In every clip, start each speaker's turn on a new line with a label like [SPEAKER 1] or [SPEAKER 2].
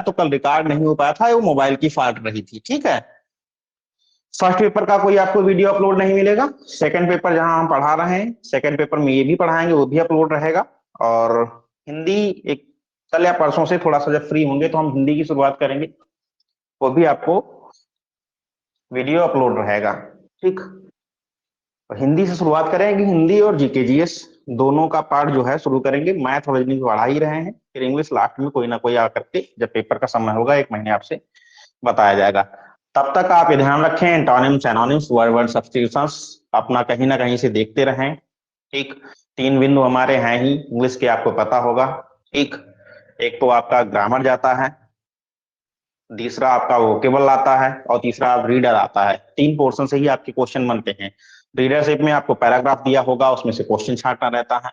[SPEAKER 1] तो कल रिकॉर्ड नहीं हो पाया था, वो मोबाइल की फॉल्ट रही थी। ठीक है, फर्स्ट पेपर का कोई आपको वीडियो अपलोड नहीं मिलेगा। सेकंड पेपर जहां हम पढ़ा रहे हैं, सेकंड पेपर में ये भी पढ़ाएंगे, वो भी अपलोड रहेगा। और हिंदी एक कल या परसों से थोड़ा सा जब फ्री होंगे तो हम हिंदी की शुरुआत करेंगे, वो भी आपको वीडियो अपलोड रहेगा। ठीक, हिंदी से शुरुआत करेंगे, हिंदी और जीके जीएस दोनों का पार्ट जो है शुरू करेंगे। मैथ और रीजनिंग पढ़ा ही रहे हैं, फिर इंग्लिश लास्ट में कोई ना कोई आकर के जब पेपर का समय होगा 1 महीने आपसे बताया जाएगा। तब तक आप ये ध्यान रखें, antonyms anonymous word word substitutions अपना कहीं ना कहीं से देखते रहें। ठीक, 3 बिंदु हमारे हैं ही इंग्लिश के, आपको पता होगा। ठीक, एक तो आपका ग्रामर जाता है, दूसरा आपका वोकेबल आता है, और तीसरा रीडर आता है। 3 पोर्शन से ही आपके क्वेश्चन बनते हैं। रीडरशिप में आपको पैराग्राफ दिया होगा, उसमें से क्वेश्चन छांटना रहता है।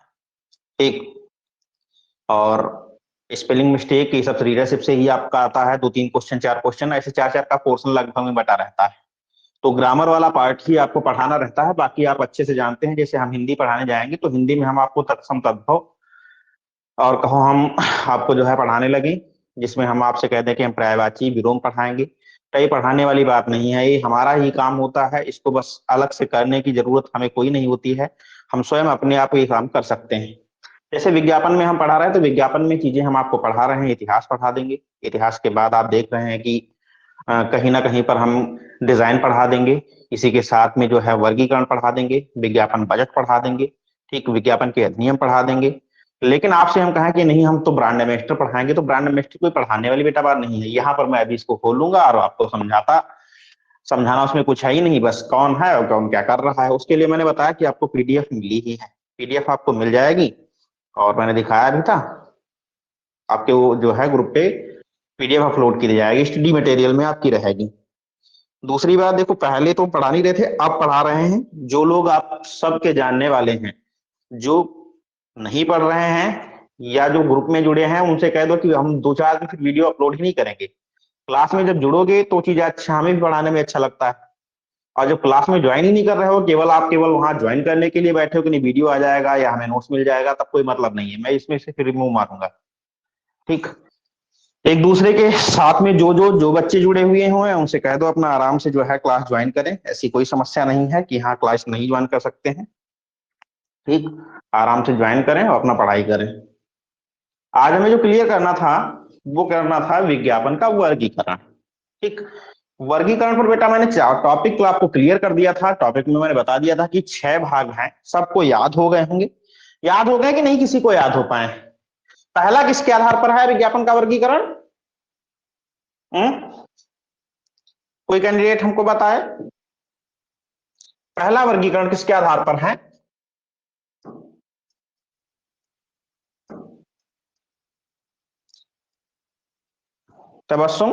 [SPEAKER 1] ठीक, और स्पेलिंग मिस्टेक ये सब रीडरशिप से ही आपका आता है। 2-3 क्वेश्चन 4 क्वेश्चन ऐसे 4-4 का पोर्शन लगभग में बटा रहता है। तो ग्रामर वाला पार्ट ही आपको पढ़ाना रहता है, बाकी आप अच्छे से जानते हैं। जैसे हम हिंदी पढ़ाने जाएंगे तो हिंदी में हम आपको तत्सम तद्भव और कहो हम आपको जो है पढ़ाने लगे, जिसमें हम आपसे कहते हैं कि हम पर्यायवाची विलोम पढ़ाएंगे। तो ये पढ़ाने वाली बात नहीं है, ये हमारा ही काम होता है। इसको बस अलग से करने की जरूरत हमें कोई नहीं होती है, हम स्वयं अपने आप ये काम कर सकते हैं। जैसे विज्ञापन में हम पढ़ा रहे हैं, तो विज्ञापन में चीजें हम आपको पढ़ा रहे हैं, इतिहास पढ़ा देंगे। इतिहास के बाद आप देख रहे हैं कि कहीं ना कहीं पर हम डिजाइन पढ़ा देंगे, इसी के साथ में जो है वर्गीकरण पढ़ा देंगे, विज्ञापन बजट पढ़ा देंगे। ठीक, विज्ञापन के अधिनियम पढ़ा देंगे। लेकिन आपसे हम कहें कि नहीं हम तो ब्रांड एम्बेसडर पढ़ाएंगे, तो ब्रांड एम्बेसडर कोई पढ़ाने वाली बेटा बात नहीं है। यहाँ पर मैं अभी इसको खोलूंगा और आपको समझाना उसमें कुछ है ही नहीं, बस कौन है और कौन क्या कर रहा है। उसके लिए मैंने बताया कि आपको पीडीएफ मिली ही है, पीडीएफ आपको मिल जाएगी, और मैंने दिखाया भी था आपके वो जो है ग्रुप पे पीडीएफ अपलोड की जाएगी, स्टडी मटेरियल में आपकी रहेगी। दूसरी बात देखो, पहले तो पढ़ा नहीं रहे थे, अब पढ़ा रहे हैं। जो लोग आप सबके जानने वाले हैं, जो नहीं पढ़ रहे हैं या जो ग्रुप में जुड़े हैं, उनसे कह दो कि हम 2-4 दिन फिर वीडियो अपलोड ही नहीं करेंगे। क्लास में जब जुड़ोगे तो चीजें अच्छा, हमें भी पढ़ाने में अच्छा लगता है। और जब क्लास में ज्वाइन ही नहीं कर रहे हो, केवल वहां ज्वाइन करने के लिए बैठे हो कि नहीं वीडियो आ जाएगा या हमें नोट्स मिल जाएगा, तब कोई मतलब नहीं है, मैं इसमें से फिर रिमूव मारूंगा। ठीक, एक दूसरे के साथ में जो बच्चे जुड़े हुए हुए हैं उनसे कह दो अपना आराम से जो है क्लास ज्वाइन करें। ऐसी कोई समस्या नहीं है कि हाँ क्लास नहीं ज्वाइन कर सकते हैं। ठीक, आराम से ज्वाइन करें और अपना पढ़ाई करें। आज हमें जो क्लियर करना था वो करना था विज्ञापन का वर्गीकरण। ठीक, वर्गीकरण पर बेटा मैंने टॉपिक आपको क्लियर कर दिया था। टॉपिक में मैंने बता दिया था कि 6 भाग हैं, सबको याद हो गए होंगे। याद हो गए कि नहीं, किसी को याद हो पाए? पहला किसके आधार पर है विज्ञापन का वर्गीकरण? कोई कैंडिडेट हमको बताए, पहला वर्गीकरण किसके आधार पर है? तबस्सुम?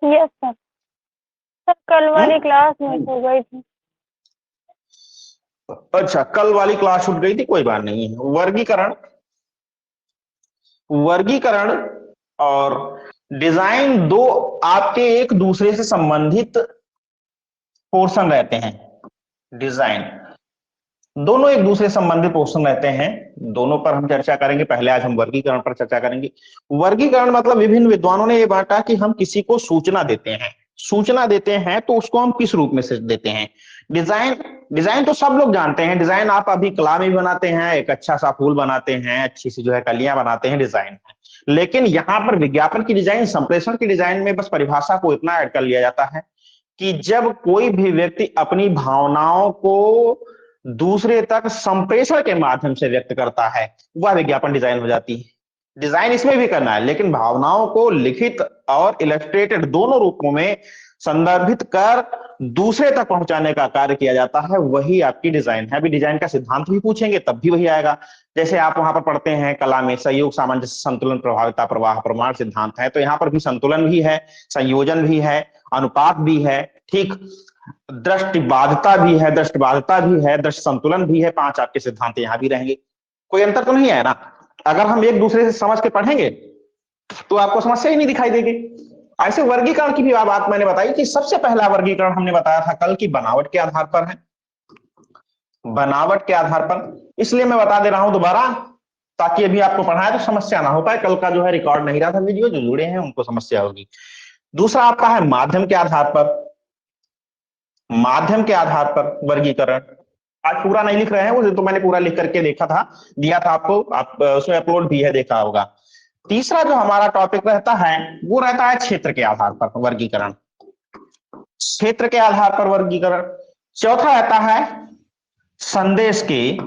[SPEAKER 2] Yes sir. सर कल वाली क्लास मिस हो गई थी।
[SPEAKER 1] अच्छा, कल वाली क्लास छूट गई थी, कोई बात नहीं है। वर्गीकरण और डिजाइन दो आपके एक दूसरे से संबंधित पोर्शन रहते हैं। डिजाइन दोनों एक दूसरे से संबंधित पोर्शन रहते हैं, दोनों पर हम चर्चा करेंगे। पहले आज हम वर्गीकरण पर चर्चा करेंगे। वर्गीकरण मतलब विभिन्न विद्वानों ने यह बांटा कि हम किसी को सूचना देते हैं तो उसको हम किस रूप में से देते हैं। डिजाइन तो सब लोग जानते हैं, डिजाइन आप अभी कला में भी बनाते हैं, एक अच्छा सा फूल बनाते हैं, अच्छी सी जो है कलियां बनाते हैं, डिजाइन है। लेकिन यहां पर विज्ञापन की डिजाइन, संप्रेषण की डिजाइन में बस परिभाषा को इतना ऐड कर लिया जाता है कि जब कोई भी व्यक्ति अपनी भावनाओं को दूसरे तक संप्रेषण के माध्यम से व्यक्त करता है, वह विज्ञापन डिजाइन हो जाती है। डिजाइन इसमें भी करना है, लेकिन भावनाओं को लिखित और इलस्ट्रेटेड दोनों रूपों में संदर्भित कर दूसरे तक पहुंचाने का कार्य किया जाता है, वही आपकी डिजाइन है। अभी डिजाइन का सिद्धांत भी पूछेंगे तब भी वही आएगा। जैसे आप वहां पर पढ़ते हैं कला में सहयोग, सामंजस्य, संतुलन, प्रभाविता, प्रवाह, प्रमाण सिद्धांत है, तो यहाँ पर भी संतुलन भी है, संयोजन भी है, अनुपात भी है। ठीक, दृष्टिबाधता भी है, दृष्टि संतुलन भी है। 5 आपके सिद्धांत यहाँ भी रहेंगे। कोई अंतर तो नहीं है ना? अगर हम एक दूसरे से समझ के पढ़ेंगे तो आपको समस्या ही नहीं दिखाई देगी। ऐसे वर्गीकरण की भी बात मैंने बताई कि सबसे पहला वर्गीकरण हमने बताया था कल की बनावट के आधार पर है, बनावट के आधार पर। इसलिए मैं बता दे रहा हूं दोबारा ताकि अभी आपको पढ़ाया तो समस्या ना हो पाए, कल का जो है रिकॉर्ड नहीं रहा था वीडियो, जो जुड़े हैं उनको समस्या होगी। दूसरा आपका है माध्यम के आधार पर, माध्यम के आधार पर वर्गीकरण। आज पूरा नहीं लिख रहे हैं, वो तो मैंने पूरा लिख करके देखा था, दिया था आपको, आप उसमें अपलोड भी है, देखा होगा। तीसरा जो हमारा टॉपिक रहता है वो रहता है क्षेत्र के आधार पर वर्गीकरण, क्षेत्र के आधार पर वर्गीकरण। चौथा रहता है संदेश के,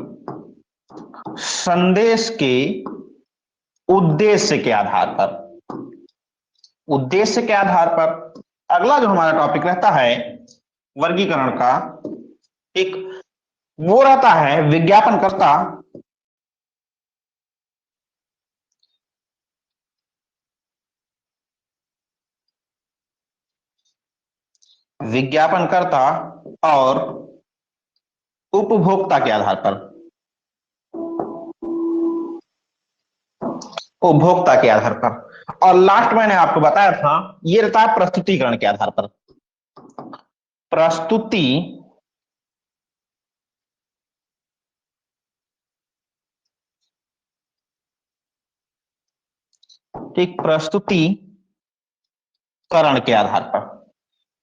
[SPEAKER 1] संदेश के उद्देश्य के आधार पर, उद्देश्य के आधार पर। अगला जो हमारा टॉपिक रहता है वर्गीकरण का, एक वो रहता है विज्ञापनकर्ता, विज्ञापनकर्ता और उपभोक्ता के आधार पर, उपभोक्ता के आधार पर। और लास्ट मैंने आपको बताया था ये रहता है प्रस्तुतिकरण के आधार पर, प्रस्तुति ठीक, प्रस्तुतिकरण के आधार पर।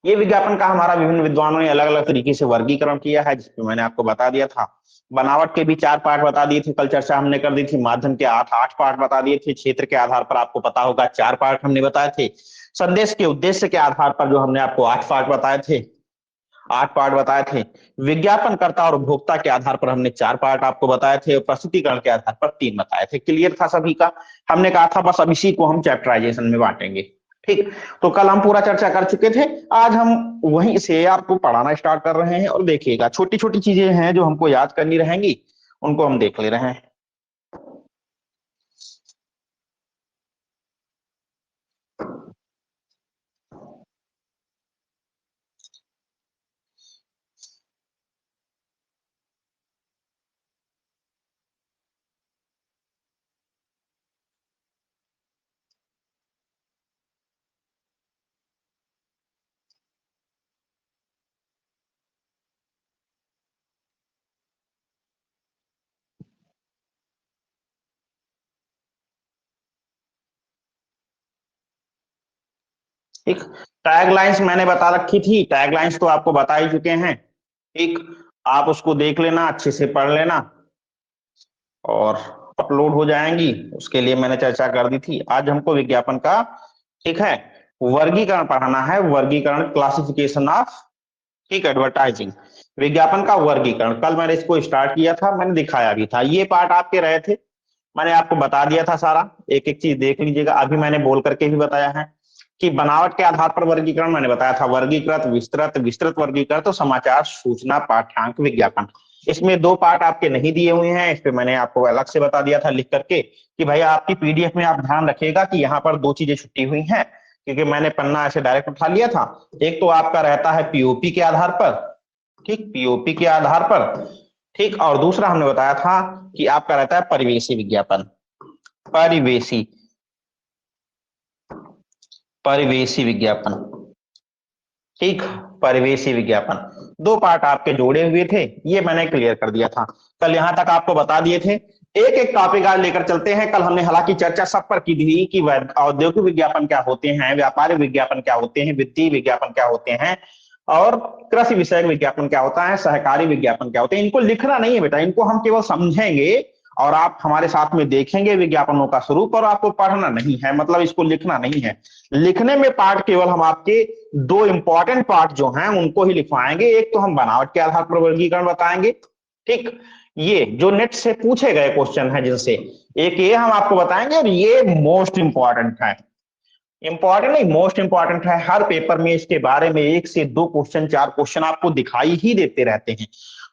[SPEAKER 1] ये विज्ञापन का हमारा विभिन्न विद्वानों ने अलग अलग तरीके से वर्गीकरण किया है, जिसमें मैंने आपको बता दिया था। बनावट के भी 4 पार्ट बता दिए थे, कल चर्चा हमने कर दी थी। माध्यम के 8 पार्ट बता दिए थे। क्षेत्र के आधार पर आपको पता होगा 4 पार्ट हमने बताए थे। संदेश के उद्देश्य के आधार पर जो हमने आपको 8 पार्ट बताए थे, 8 पार्ट बताए थे। विज्ञापनकर्ता और उपभोक्ता के आधार पर हमने 4 पार्ट आपको बताए थे, और प्रस्तुतिकरण के आधार पर 3 बताए थे। क्लियर था सभी का? हमने कहा था बस अब इसी को हम चैप्टराइजेशन में बांटेंगे। ठीक, तो कल हम पूरा चर्चा कर चुके थे, आज हम वहीं से आपको पढ़ाना स्टार्ट कर रहे हैं। और देखिएगा छोटी छोटी चीजें हैं जो हमको याद करनी रहेंगी, उनको हम देख ले रहे हैं। एक टैगलाइंस मैंने बता रखी थी, टैगलाइंस तो आपको बता ही चुके हैं। एक आप उसको देख लेना, अच्छे से पढ़ लेना, और अपलोड हो जाएंगी, उसके लिए मैंने चर्चा कर दी थी। आज हमको विज्ञापन का, ठीक है, वर्गीकरण पढ़ाना है, वर्गीकरण, क्लासिफिकेशन ऑफ, ठीक, एडवर्टाइजिंग, विज्ञापन का वर्गीकरण। कल मैंने इसको स्टार्ट किया था, मैंने दिखाया भी था। ये पार्ट आपके रहे थे, मैंने आपको बता दिया था सारा, एक एक चीज देख लीजिएगा। अभी मैंने बोल करके भी बताया है कि बनावट के आधार पर वर्गीकरण मैंने बताया था, वर्गीकृत, विस्तृत, विस्तृत वर्गीकृत, तो समाचार, सूचना, पाठ्यांक, विज्ञापन। इसमें 2 पार्ट आपके नहीं दिए हुए हैं, इस पे मैंने आपको अलग से बता दिया था लिख करके कि भाई आपकी पीडीएफ में आप ध्यान रखिएगा कि यहाँ पर 2 चीजें छुट्टी हुई हैं, क्योंकि मैंने पन्ना ऐसे डायरेक्ट उठा लिया था। एक तो आपका रहता है पीओपी के आधार पर, ठीक, पीओपी के आधार पर, ठीक, और दूसरा हमने बताया था कि आपका रहता है परिवेशी विज्ञापन, परिवेशी, परिवेशी विज्ञापन, ठीक, परिवेशी विज्ञापन। 2 पार्ट आपके जोड़े हुए थे, ये मैंने क्लियर कर दिया था। कल यहां तक आपको बता दिए थे। एक एक टॉपिक आज लेकर चलते हैं। कल हमने हालांकि चर्चा सब पर की थी कि औद्योगिक विज्ञापन क्या होते हैं, व्यापारिक विज्ञापन क्या होते हैं, वित्तीय विज्ञापन क्या होते हैं, और कृषि विषयक विज्ञापन क्या होता है, सहकारी विज्ञापन क्या होते हैं। इनको लिखना नहीं है बेटा, इनको हम केवल समझेंगे और आप हमारे साथ में देखेंगे विज्ञापनों का स्वरूप, और आपको पढ़ना नहीं है, मतलब इसको लिखना नहीं है। लिखने में पार्ट केवल हम आपके 2 इंपॉर्टेंट पार्ट जो हैं उनको ही लिखवाएंगे। एक तो हम बनावट के आधार पर वर्गीकरण बताएंगे, ठीक, ये जो नेट से पूछे गए क्वेश्चन है जिनसे, एक ये हम आपको बताएंगे, और ये मोस्ट इंपॉर्टेंट है, इंपॉर्टेंट नहीं मोस्ट इंपॉर्टेंट है। हर पेपर में इसके बारे में 1 से 2 क्वेश्चन, 4 क्वेश्चन आपको दिखाई ही देते रहते हैं।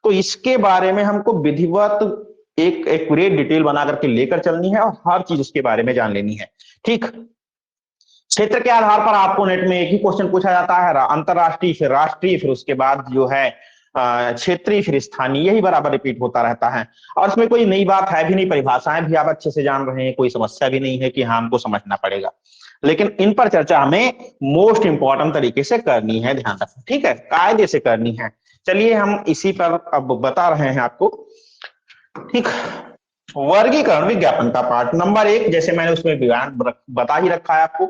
[SPEAKER 1] तो इसके बारे में हमको विधिवत एक एक्यूरेट डिटेल बना करके लेकर चलनी है, और हर चीज उसके बारे में जान लेनी है, ठीक। क्षेत्र के आधार पर आपको नेट में एक ही क्वेश्चन पूछा जाता है, अंतरराष्ट्रीय, फिर राष्ट्रीय, फिर उसके बाद जो है क्षेत्रीय, फिर स्थानीय, यही बराबर रिपीट होता रहता है। और इसमें कोई नई बात है भी नहीं, परिभाषाएं भी आप अच्छे से जान रहे हैं, कोई समस्या भी नहीं है कि हाँ हमको समझना पड़ेगा। लेकिन इन पर चर्चा हमें मोस्ट इंपॉर्टेंट तरीके से करनी है, ध्यान रखना, ठीक है, कायदे से करनी है। चलिए हम इसी पर अब बता रहे हैं आपको, ठीक। वर्गीकरण विज्ञापन का पार्ट नंबर 1, जैसे मैंने उसमें बयान बता ही रखा है आपको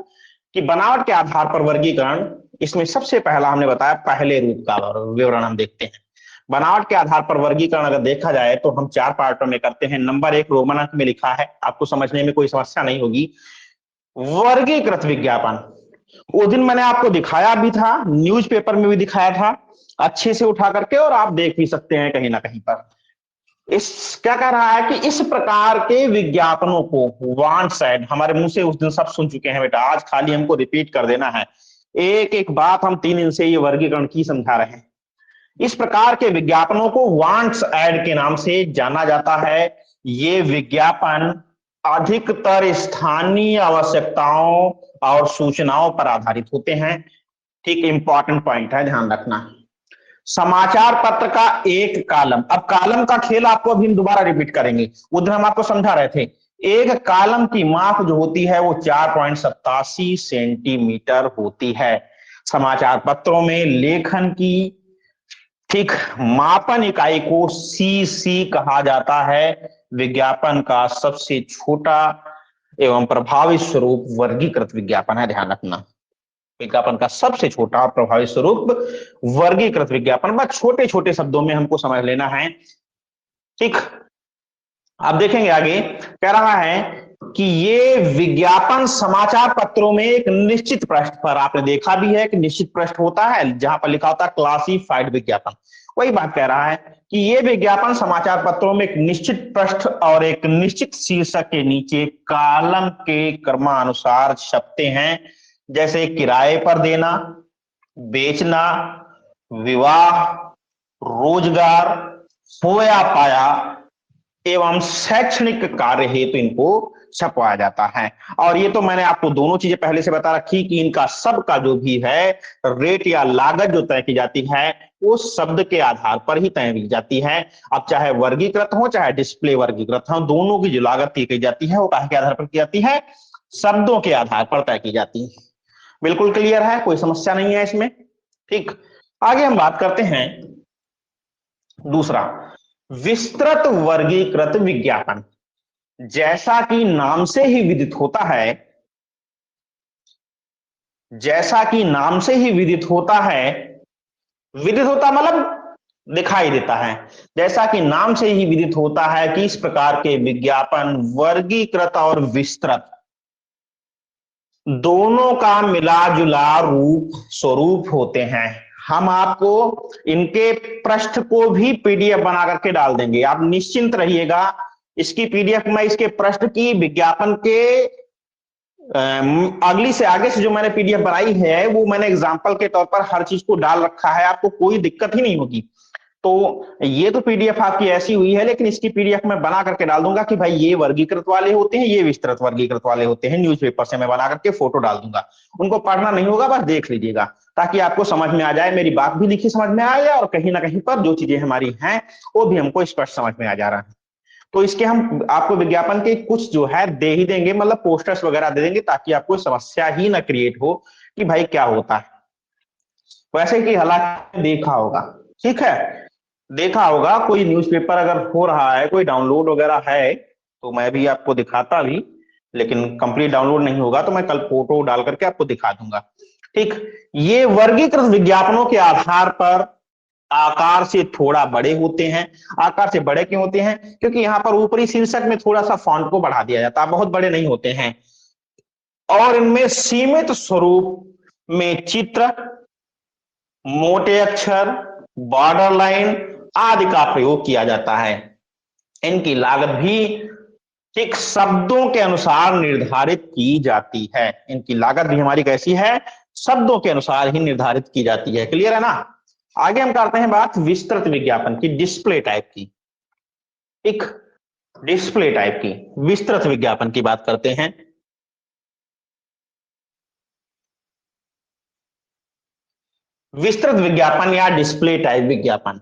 [SPEAKER 1] कि बनावट के आधार पर वर्गीकरण। इसमें सबसे पहला हमने बताया पहले रूप का विवरण हम देखते हैं। बनावट के आधार पर वर्गीकरण अगर देखा जाए तो हम 4 पार्टों में करते हैं। नंबर 1 रोमन अंक में लिखा है, आपको समझने में कोई समस्या नहीं होगी। वर्गीकृत विज्ञापन, उस दिन मैंने आपको दिखाया भी था, न्यूज़पेपर में भी दिखाया था अच्छे से उठा करके, और आप देख भी सकते हैं कहीं ना कहीं पर। इस क्या कह रहा है कि इस प्रकार के विज्ञापनों को वांट्स एड, हमारे मुंह से उस दिन सब सुन चुके हैं बेटा, आज खाली हमको रिपीट कर देना है। एक एक बात हम 3 दिन से ये वर्गीकरण की समझा रहे हैं। इस प्रकार के विज्ञापनों को वांट्स एड के नाम से जाना जाता है। ये विज्ञापन अधिकतर स्थानीय आवश्यकताओं और सूचनाओं पर आधारित होते हैं। ठीक, इंपॉर्टेंट पॉइंट है, ध्यान रखना। समाचार पत्र का एक कालम, अब कालम का खेल आपको अभी हम दोबारा रिपीट करेंगे, उधर हम आपको समझा रहे थे। एक कालम की माप जो होती है वो 4.87 सेंटीमीटर होती है। समाचार पत्रों में लेखन की ठीक मापन इकाई को सीसी कहा जाता है। विज्ञापन का सबसे छोटा एवं प्रभावी स्वरूप वर्गीकृत विज्ञापन है, ध्यान रखना। विज्ञापन का सबसे छोटा और प्रभावी स्वरूप वर्गीकृत विज्ञापन। बस छोटे छोटे शब्दों में हमको समझ लेना है। ठीक, आप देखेंगे आगे कह रहा है कि ये विज्ञापन समाचार पत्रों में एक निश्चित पृष्ठ पर, आपने देखा भी है कि निश्चित पृष्ठ होता है जहां पर लिखा होता है क्लासिफाइड विज्ञापन, वही बात कह रहा है कि ये विज्ञापन समाचार पत्रों में एक निश्चित पृष्ठ और एक निश्चित शीर्षक के नीचे कॉलम के क्रमानुसार छपते हैं, जैसे किराए पर देना, बेचना, विवाह, रोजगार, सोया पाया एवं शैक्षणिक कार्य हेतु इनको छपवाया जाता है। और ये तो मैंने आपको दोनों चीजें पहले से बता रखी कि इनका सबका जो भी है रेट या लागत जो तय की जाती है वो शब्द के आधार पर ही तय की जाती है। अब चाहे वर्गीकृत हो चाहे डिस्प्ले वर्गीकृत हो, दोनों की जो लागत तय की जाती है वो काहे के आधार पर की जाती है? शब्दों के आधार पर तय की जाती है। बिल्कुल क्लियर है, कोई समस्या नहीं है इसमें। ठीक, आगे हम बात करते हैं दूसरा, विस्तृत वर्गीकृत विज्ञापन। जैसा कि नाम से ही विदित होता है, जैसा कि नाम से ही विदित होता है, विदित होता मतलब दिखाई देता है, जैसा कि नाम से ही विदित होता है कि इस प्रकार के विज्ञापन वर्गीकृत और विस्तृत दोनों का मिला जुला रूप स्वरूप होते हैं। हम आपको इनके पृष्ठ को भी पीडीएफ बना करके डाल देंगे, आप निश्चिंत रहिएगा। इसकी पीडीएफ में इसके पृष्ठ की विज्ञापन के अगली से आगे से जो मैंने पीडीएफ बनाई है वो मैंने एग्जांपल के तौर पर हर चीज को डाल रखा है, आपको कोई दिक्कत ही नहीं होगी। तो ये तो पीडीएफ आपकी ऐसी हुई है, लेकिन इसकी पीडीएफ में बना करके डाल दूंगा कि भाई ये वर्गीकृत वाले होते हैं, ये विस्तृत वर्गीकृत वाले होते हैं। न्यूज़पेपर से मैं बना करके फोटो डाल दूंगा, उनको पढ़ना नहीं होगा, बस देख लीजिएगा ताकि आपको समझ में आ जाए, मेरी बात भी लिखी समझ में आ जाए और कहीं ना कहीं पर जो चीजें हमारी हैं वो भी हमको स्पष्ट समझ में आ जा रहा है। तो इसके हम आपको विज्ञापन के कुछ जो है दे ही देंगे, मतलब पोस्टर्स वगैरह दे देंगे ताकि आपको समस्या ही ना क्रिएट हो कि भाई क्या होता है। वैसे कि हालांकि देखा होगा, ठीक है, देखा होगा कोई न्यूज़पेपर अगर हो रहा है, कोई डाउनलोड वगैरह है तो मैं भी आपको दिखाता भी, लेकिन कंप्लीट डाउनलोड नहीं होगा तो मैं कल फोटो डाल करके आपको दिखा दूंगा। ठीक, ये वर्गीकृत विज्ञापनों के आधार पर आकार से थोड़ा बड़े होते हैं। आकार से बड़े क्यों होते हैं? क्योंकि यहां पर ऊपरी शीर्षक में थोड़ा सा फॉन्ट को बढ़ा दिया जाता है, बहुत बड़े नहीं होते हैं। और इनमें सीमित स्वरूप में चित्र, मोटे अक्षर, बॉर्डर लाइन आदि का प्रयोग किया जाता है। इनकी लागत भी ठीक शब्दों के अनुसार निर्धारित की जाती है। इनकी लागत भी हमारी कैसी है? शब्दों के अनुसार ही निर्धारित की जाती है। क्लियर है ना? आगे हम करते हैं बात विस्तृत विज्ञापन की, डिस्प्ले टाइप की। एक डिस्प्ले टाइप की विस्तृत विज्ञापन की बात करते हैं। विस्तृत विज्ञापन या डिस्प्ले टाइप विज्ञापन,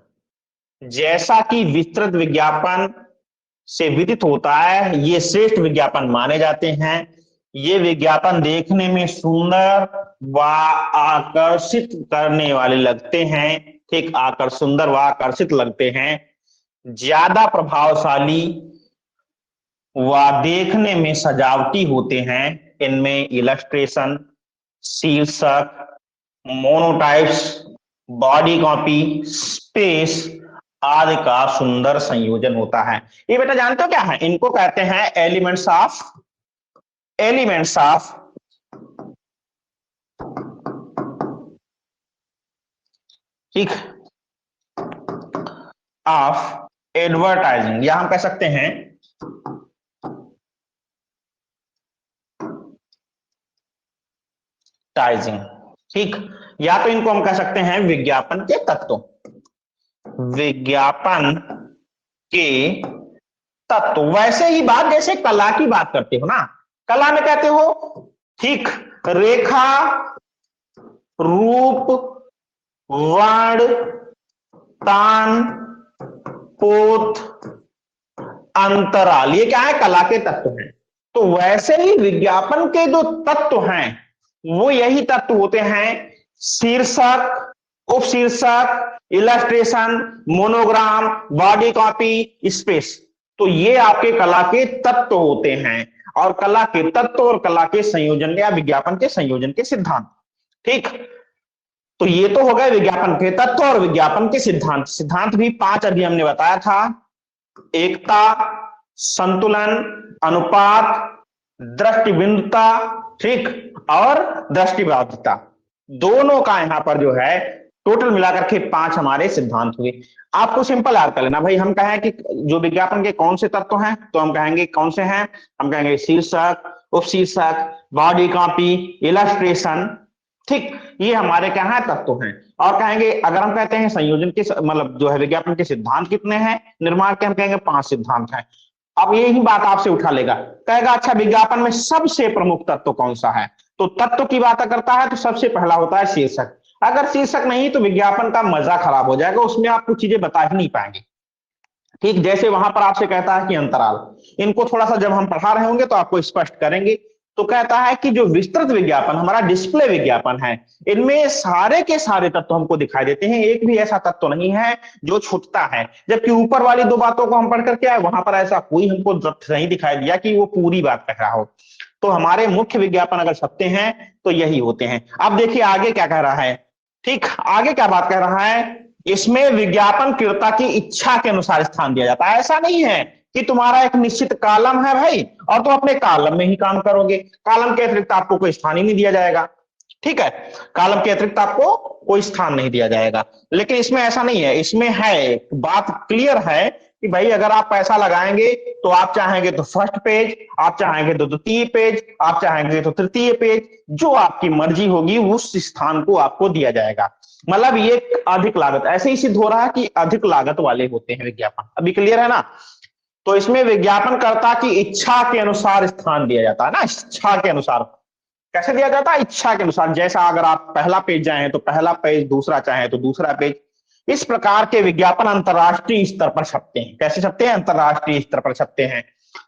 [SPEAKER 1] जैसा कि विस्तृत विज्ञापन से विदित होता है, ये श्रेष्ठ विज्ञापन माने जाते हैं। ये विज्ञापन देखने में सुंदर व आकर्षित करने वाले लगते हैं। ठीक, सुंदर व आकर्षित लगते हैं, ज्यादा प्रभावशाली वह देखने में सजावटी होते हैं। इनमें इलस्ट्रेशन, शीर्षक, मोनोटाइप्स, बॉडी कॉपी, स्पेस आदि का सुंदर संयोजन होता है। ये बेटा जानते हो क्या है? इनको कहते हैं एलिमेंट्स ऑफ ठीक ऑफ एडवर्टाइजिंग, या हम कह सकते हैं टाइजिंग। ठीक, या तो इनको हम कह सकते हैं विज्ञापन के तत्व, विज्ञापन के तत्व। वैसे ही बात जैसे कला की बात करते हो ना, कला में कहते हो ठीक रेखा, रूप, वर्ण, तान, पोत, अंतराल, ये क्या है? कला के तत्व हैं। तो वैसे ही विज्ञापन के जो तत्व हैं वो यही तत्व होते हैं, शीर्षक, उपशीर्षक, illustration, monogram, body copy, space. तो ये आपके कला के तत्व होते हैं, और कला के तत्व और कला के संयोजन या विज्ञापन के संयोजन के सिद्धांत। ठीक, तो ये तो हो गए विज्ञापन के तत्व और विज्ञापन के सिद्धांत। सिद्धांत भी 5 अभी हमने बताया था, एकता, संतुलन, अनुपात, दृष्टिबिंदुता, ठीक, और दृष्टिबाध्यता। दोनों का यहां पर जो है टोटल मिलाकर के 5 हमारे सिद्धांत हुए। आपको सिंपल याद कर लेना भाई, हम कहें कि जो विज्ञापन के कौन से तत्व हैं, तो हम कहेंगे कौन से हैं? हम कहेंगे शीर्षक, उपशीर्षक, बॉडी कॉपी, इलस्ट्रेशन। ठीक, ये हमारे क्या है? तत्व हैं। और कहेंगे अगर हम कहते हैं संयोजन के मतलब जो है विज्ञापन के सिद्धांत कितने हैं निर्माण के, हम कहेंगे 5 सिद्धांत हैं। अब यही बात आपसे उठा लेगा, कहेगा अच्छा विज्ञापन में सबसे प्रमुख तत्व कौन सा है? तो तत्व की बात करता है तो सबसे पहला होता है शीर्षक। अगर शीर्षक नहीं तो विज्ञापन का मजा खराब हो जाएगा, उसमें आप कुछ चीजें बता ही नहीं पाएंगे। ठीक, जैसे वहां पर आपसे कहता है कि अंतराल, इनको थोड़ा सा जब हम पढ़ा रहे होंगे तो आपको स्पष्ट करेंगे। तो कहता है कि जो विस्तृत विज्ञापन हमारा डिस्प्ले विज्ञापन है, इनमें सारे के सारे तत्व हमको दिखाई देते हैं, एक भी ऐसा तत्व नहीं है जो छूटता है। जबकि ऊपर वाली 2 बातों को हम पढ़ करके आए, वहां पर ऐसा कोई हमको तथ्य नहीं दिखाई दिया कि वो पूरी बात कह रहा हो। तो हमारे मुख्य विज्ञापन अगर छपते हैं तो यही होते हैं। अब देखिए आगे क्या कह रहा है। ठीक, आगे क्या बात कह रहा है? इसमें विज्ञापन क्रेता की इच्छा के अनुसार स्थान दिया जाता है। ऐसा नहीं है कि तुम्हारा एक निश्चित कॉलम है भाई और तुम अपने कॉलम में ही काम करोगे, कॉलम के अतिरिक्त आपको कोई स्थान ही नहीं दिया जाएगा। ठीक है, कॉलम के अतिरिक्त आपको कोई स्थान नहीं दिया जाएगा। लेकिन इसमें ऐसा नहीं है, इसमें है बात क्लियर है कि भाई अगर आप पैसा लगाएंगे तो आप चाहेंगे तो फर्स्ट पेज, आप चाहेंगे तो द्वितीय पेज, आप चाहेंगे तो तृतीय पेज, जो आपकी मर्जी होगी उस स्थान को आपको दिया जाएगा। मतलब ये अधिक लागत, ऐसे ही सिद्ध हो रहा है कि अधिक लागत वाले होते हैं विज्ञापन। अभी क्लियर है ना? तो इसमें विज्ञापनकर्ता की इच्छा के अनुसार स्थान दिया जाता है ना, इच्छा के अनुसार। कैसे दिया जाता है? इच्छा के अनुसार। जैसा अगर आप पहला पेज जाएं तो पहला पेज, दूसरा चाहे तो दूसरा पेज। इस प्रकार के विज्ञापन अंतरराष्ट्रीय स्तर पर छपते हैं। कैसे छपते हैं? अंतरराष्ट्रीय स्तर पर छपते हैं।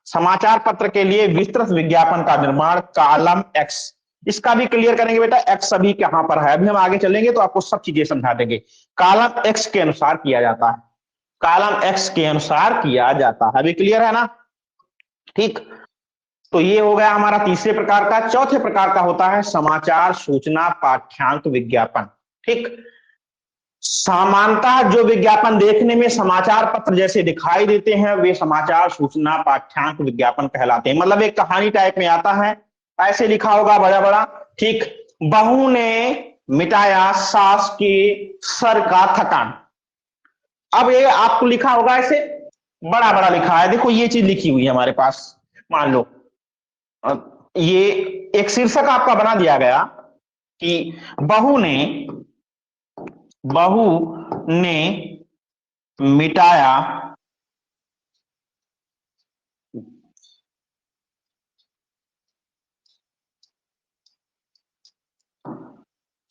[SPEAKER 1] समाचार पत्र के लिए विस्तृत विज्ञापन का निर्माण कॉलम एक्स, इसका भी क्लियर करेंगे बेटा। एक्स अभी कहां पर है, अभी हम आगे चलेंगे तो आपको सब चीजें समझा देंगे। कॉलम एक्स के अनुसार किया जाता है, कॉलम एक्स के अनुसार किया जाता है। अभी क्लियर है ना? ठीक, तो ये हो गया हमारा तीसरे प्रकार का। चौथे प्रकार का होता है समाचार सूचना पाठ्यांक विज्ञापन। ठीक, सामान्यतः जो विज्ञापन देखने में समाचार पत्र जैसे दिखाई देते हैं वे समाचार सूचना पाठ्यांक विज्ञापन कहलाते हैं। मतलब एक कहानी टाइप में आता है, ऐसे लिखा होगा बड़ा बड़ा। ठीक, बहू ने मिटाया सास के सर का थकान। अब ये आपको लिखा होगा ऐसे बड़ा बड़ा लिखा है, देखो ये चीज लिखी हुई है हमारे पास। मान लो ये एक शीर्षक आपका बना दिया गया कि बहू ने मिटाया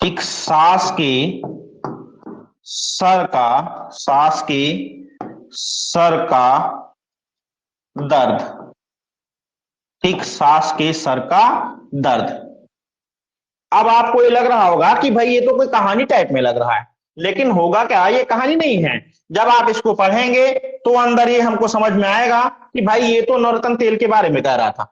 [SPEAKER 1] एक सास के सर का दर्द। ठीक, सास के सर का दर्द। अब आपको ये लग रहा होगा कि भाई ये तो कोई कहानी टाइप में लग रहा है, लेकिन होगा क्या, ये कहानी नहीं है, जब आप इसको पढ़ेंगे तो अंदर ये हमको समझ में आएगा कि भाई ये तो नवरत्न तेल के बारे में कह रहा था।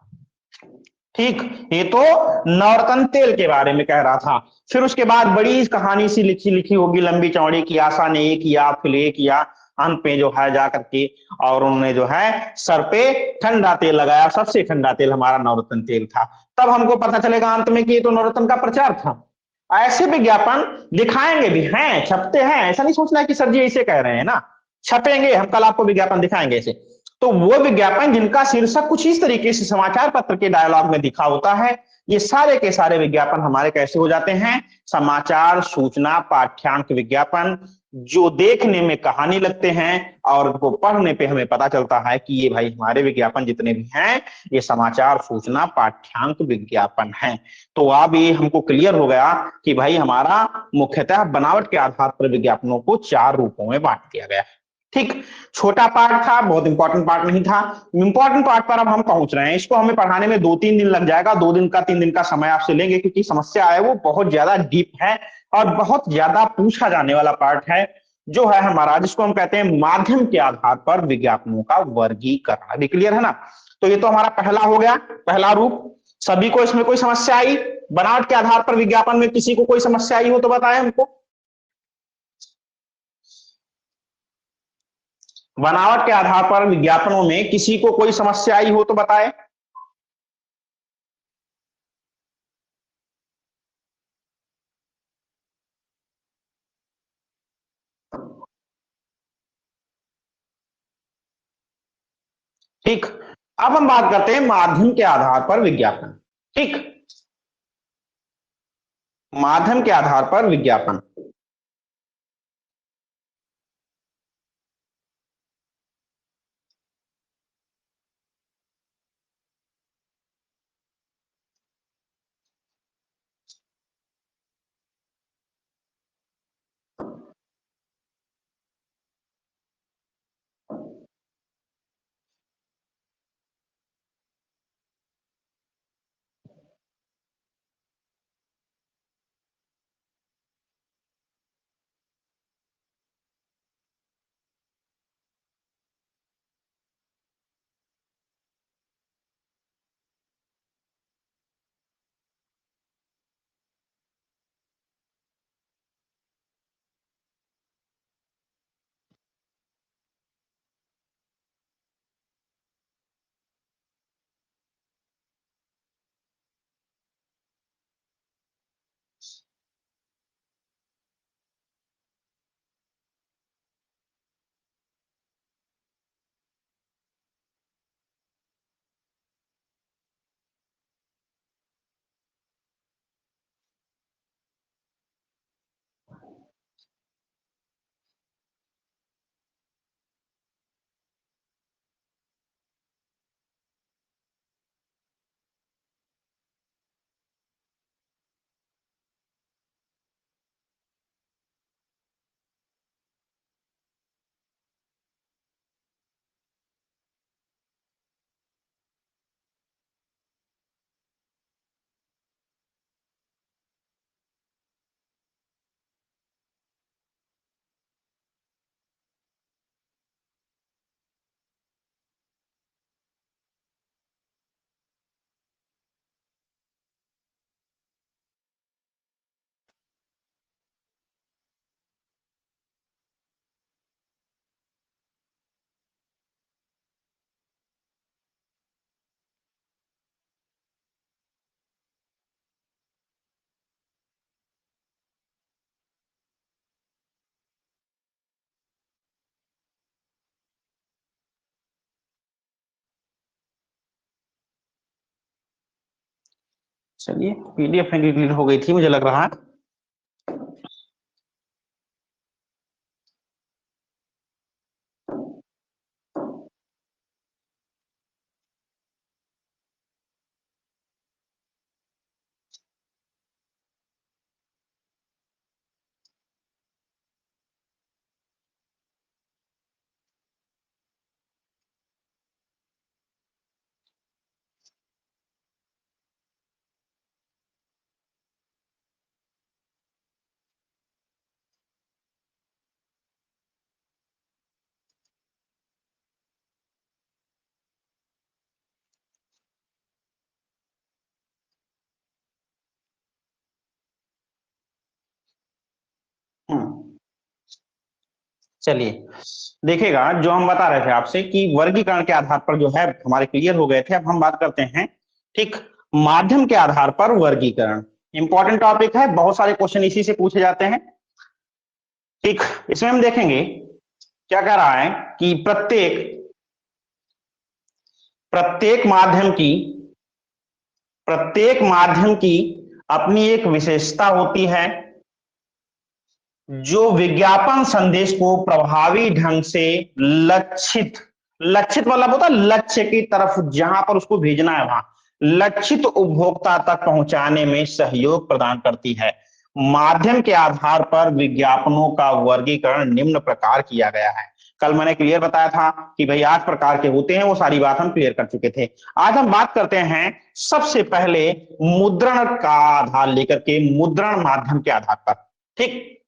[SPEAKER 1] ठीक, ये तो नवरत्न तेल के बारे में कह रहा था। फिर उसके बाद बड़ी कहानी सी लिखी लिखी होगी लंबी चौड़ी की आशा ने ये किया फिर ये किया, अंत पे जो है जा करके और उन्होंने जो है सर पे ठंडा तेल लगाया, सबसे ठंडा तेल हमारा नवरत्न तेल था। तब हमको पता चलेगा अंत में कि ये तो नवरत्न का प्रचार था। ऐसे विज्ञापन दिखाएंगे भी हैं, छपते हैं, ऐसा नहीं सोचना कि सर जी ऐसे कह रहे हैं ना, छपेंगे, हम कल आपको विज्ञापन दिखाएंगे ऐसे। तो वो विज्ञापन जिनका शीर्षक कुछ इस तरीके से समाचार पत्र के डायलॉग में दिखा होता है, ये सारे के सारे विज्ञापन हमारे कैसे हो जाते हैं, समाचार सूचना पाठ्यांक विज्ञापन, जो देखने में कहानी लगते हैं और वो पढ़ने पे हमें पता चलता है कि ये भाई हमारे विज्ञापन जितने भी हैं ये समाचार सूचना पाठ्यांक विज्ञापन हैं। तो अब ये हमको क्लियर हो गया कि भाई हमारा मुख्यतः बनावट के आधार पर विज्ञापनों को 4 रूपों में बांट दिया गया। ठीक, छोटा पार्ट था, बहुत इंपॉर्टेंट पार्ट नहीं था। इंपॉर्टेंट पार्ट पर अब हम पहुंच रहे हैं। इसको हमें पढ़ाने में 2-3 दिन लग जाएगा, 2 दिन का 3 दिन का समय आपसे लेंगे क्योंकि समस्या है वो बहुत ज्यादा डीप है और बहुत ज्यादा पूछा जाने वाला पार्ट है, जो है हमारा जिसको हम कहते हैं माध्यम के आधार पर विज्ञापनों का वर्गीकरण। अभी क्लियर है ना? तो ये तो हमारा पहला हो गया, पहला रूप। सभी को इसमें कोई समस्या आई? बनावट के आधार पर विज्ञापन में किसी को कोई समस्या आई हो तो बताएं हमको। बनावट के आधार पर विज्ञापनों में किसी को कोई समस्या आई हो तो बताएं। ठीक, अब हम बात करते हैं माध्यम के आधार पर विज्ञापन। ठीक, माध्यम के आधार पर विज्ञापन। चलिए, पीडीएफ में डिलीट हो गई थी मुझे लग रहा है। चलिए देखिएगा, जो हम बता रहे थे आपसे कि वर्गीकरण के आधार पर जो है हमारे क्लियर हो गए थे। अब हम बात करते हैं ठीक माध्यम के आधार पर वर्गीकरण। इंपॉर्टेंट टॉपिक है, बहुत सारे क्वेश्चन इसी से पूछे जाते हैं। ठीक, इसमें हम देखेंगे क्या कह रहा है कि प्रत्येक माध्यम की अपनी एक विशेषता होती है जो विज्ञापन संदेश को प्रभावी ढंग से लक्षित मतलब होता है लक्ष्य की तरफ, जहां पर उसको भेजना है वहां लक्षित उपभोक्ता तक पहुंचाने में सहयोग प्रदान करती है। माध्यम के आधार पर विज्ञापनों का वर्गीकरण निम्न प्रकार किया गया है। कल मैंने क्लियर बताया था कि भाई 8 प्रकार के होते हैं, वो सारी बात हम क्लियर कर चुके थे। आज हम बात करते हैं सबसे पहले मुद्रण का आधार लेकर के, मुद्रण माध्यम के आधार पर। ठीक,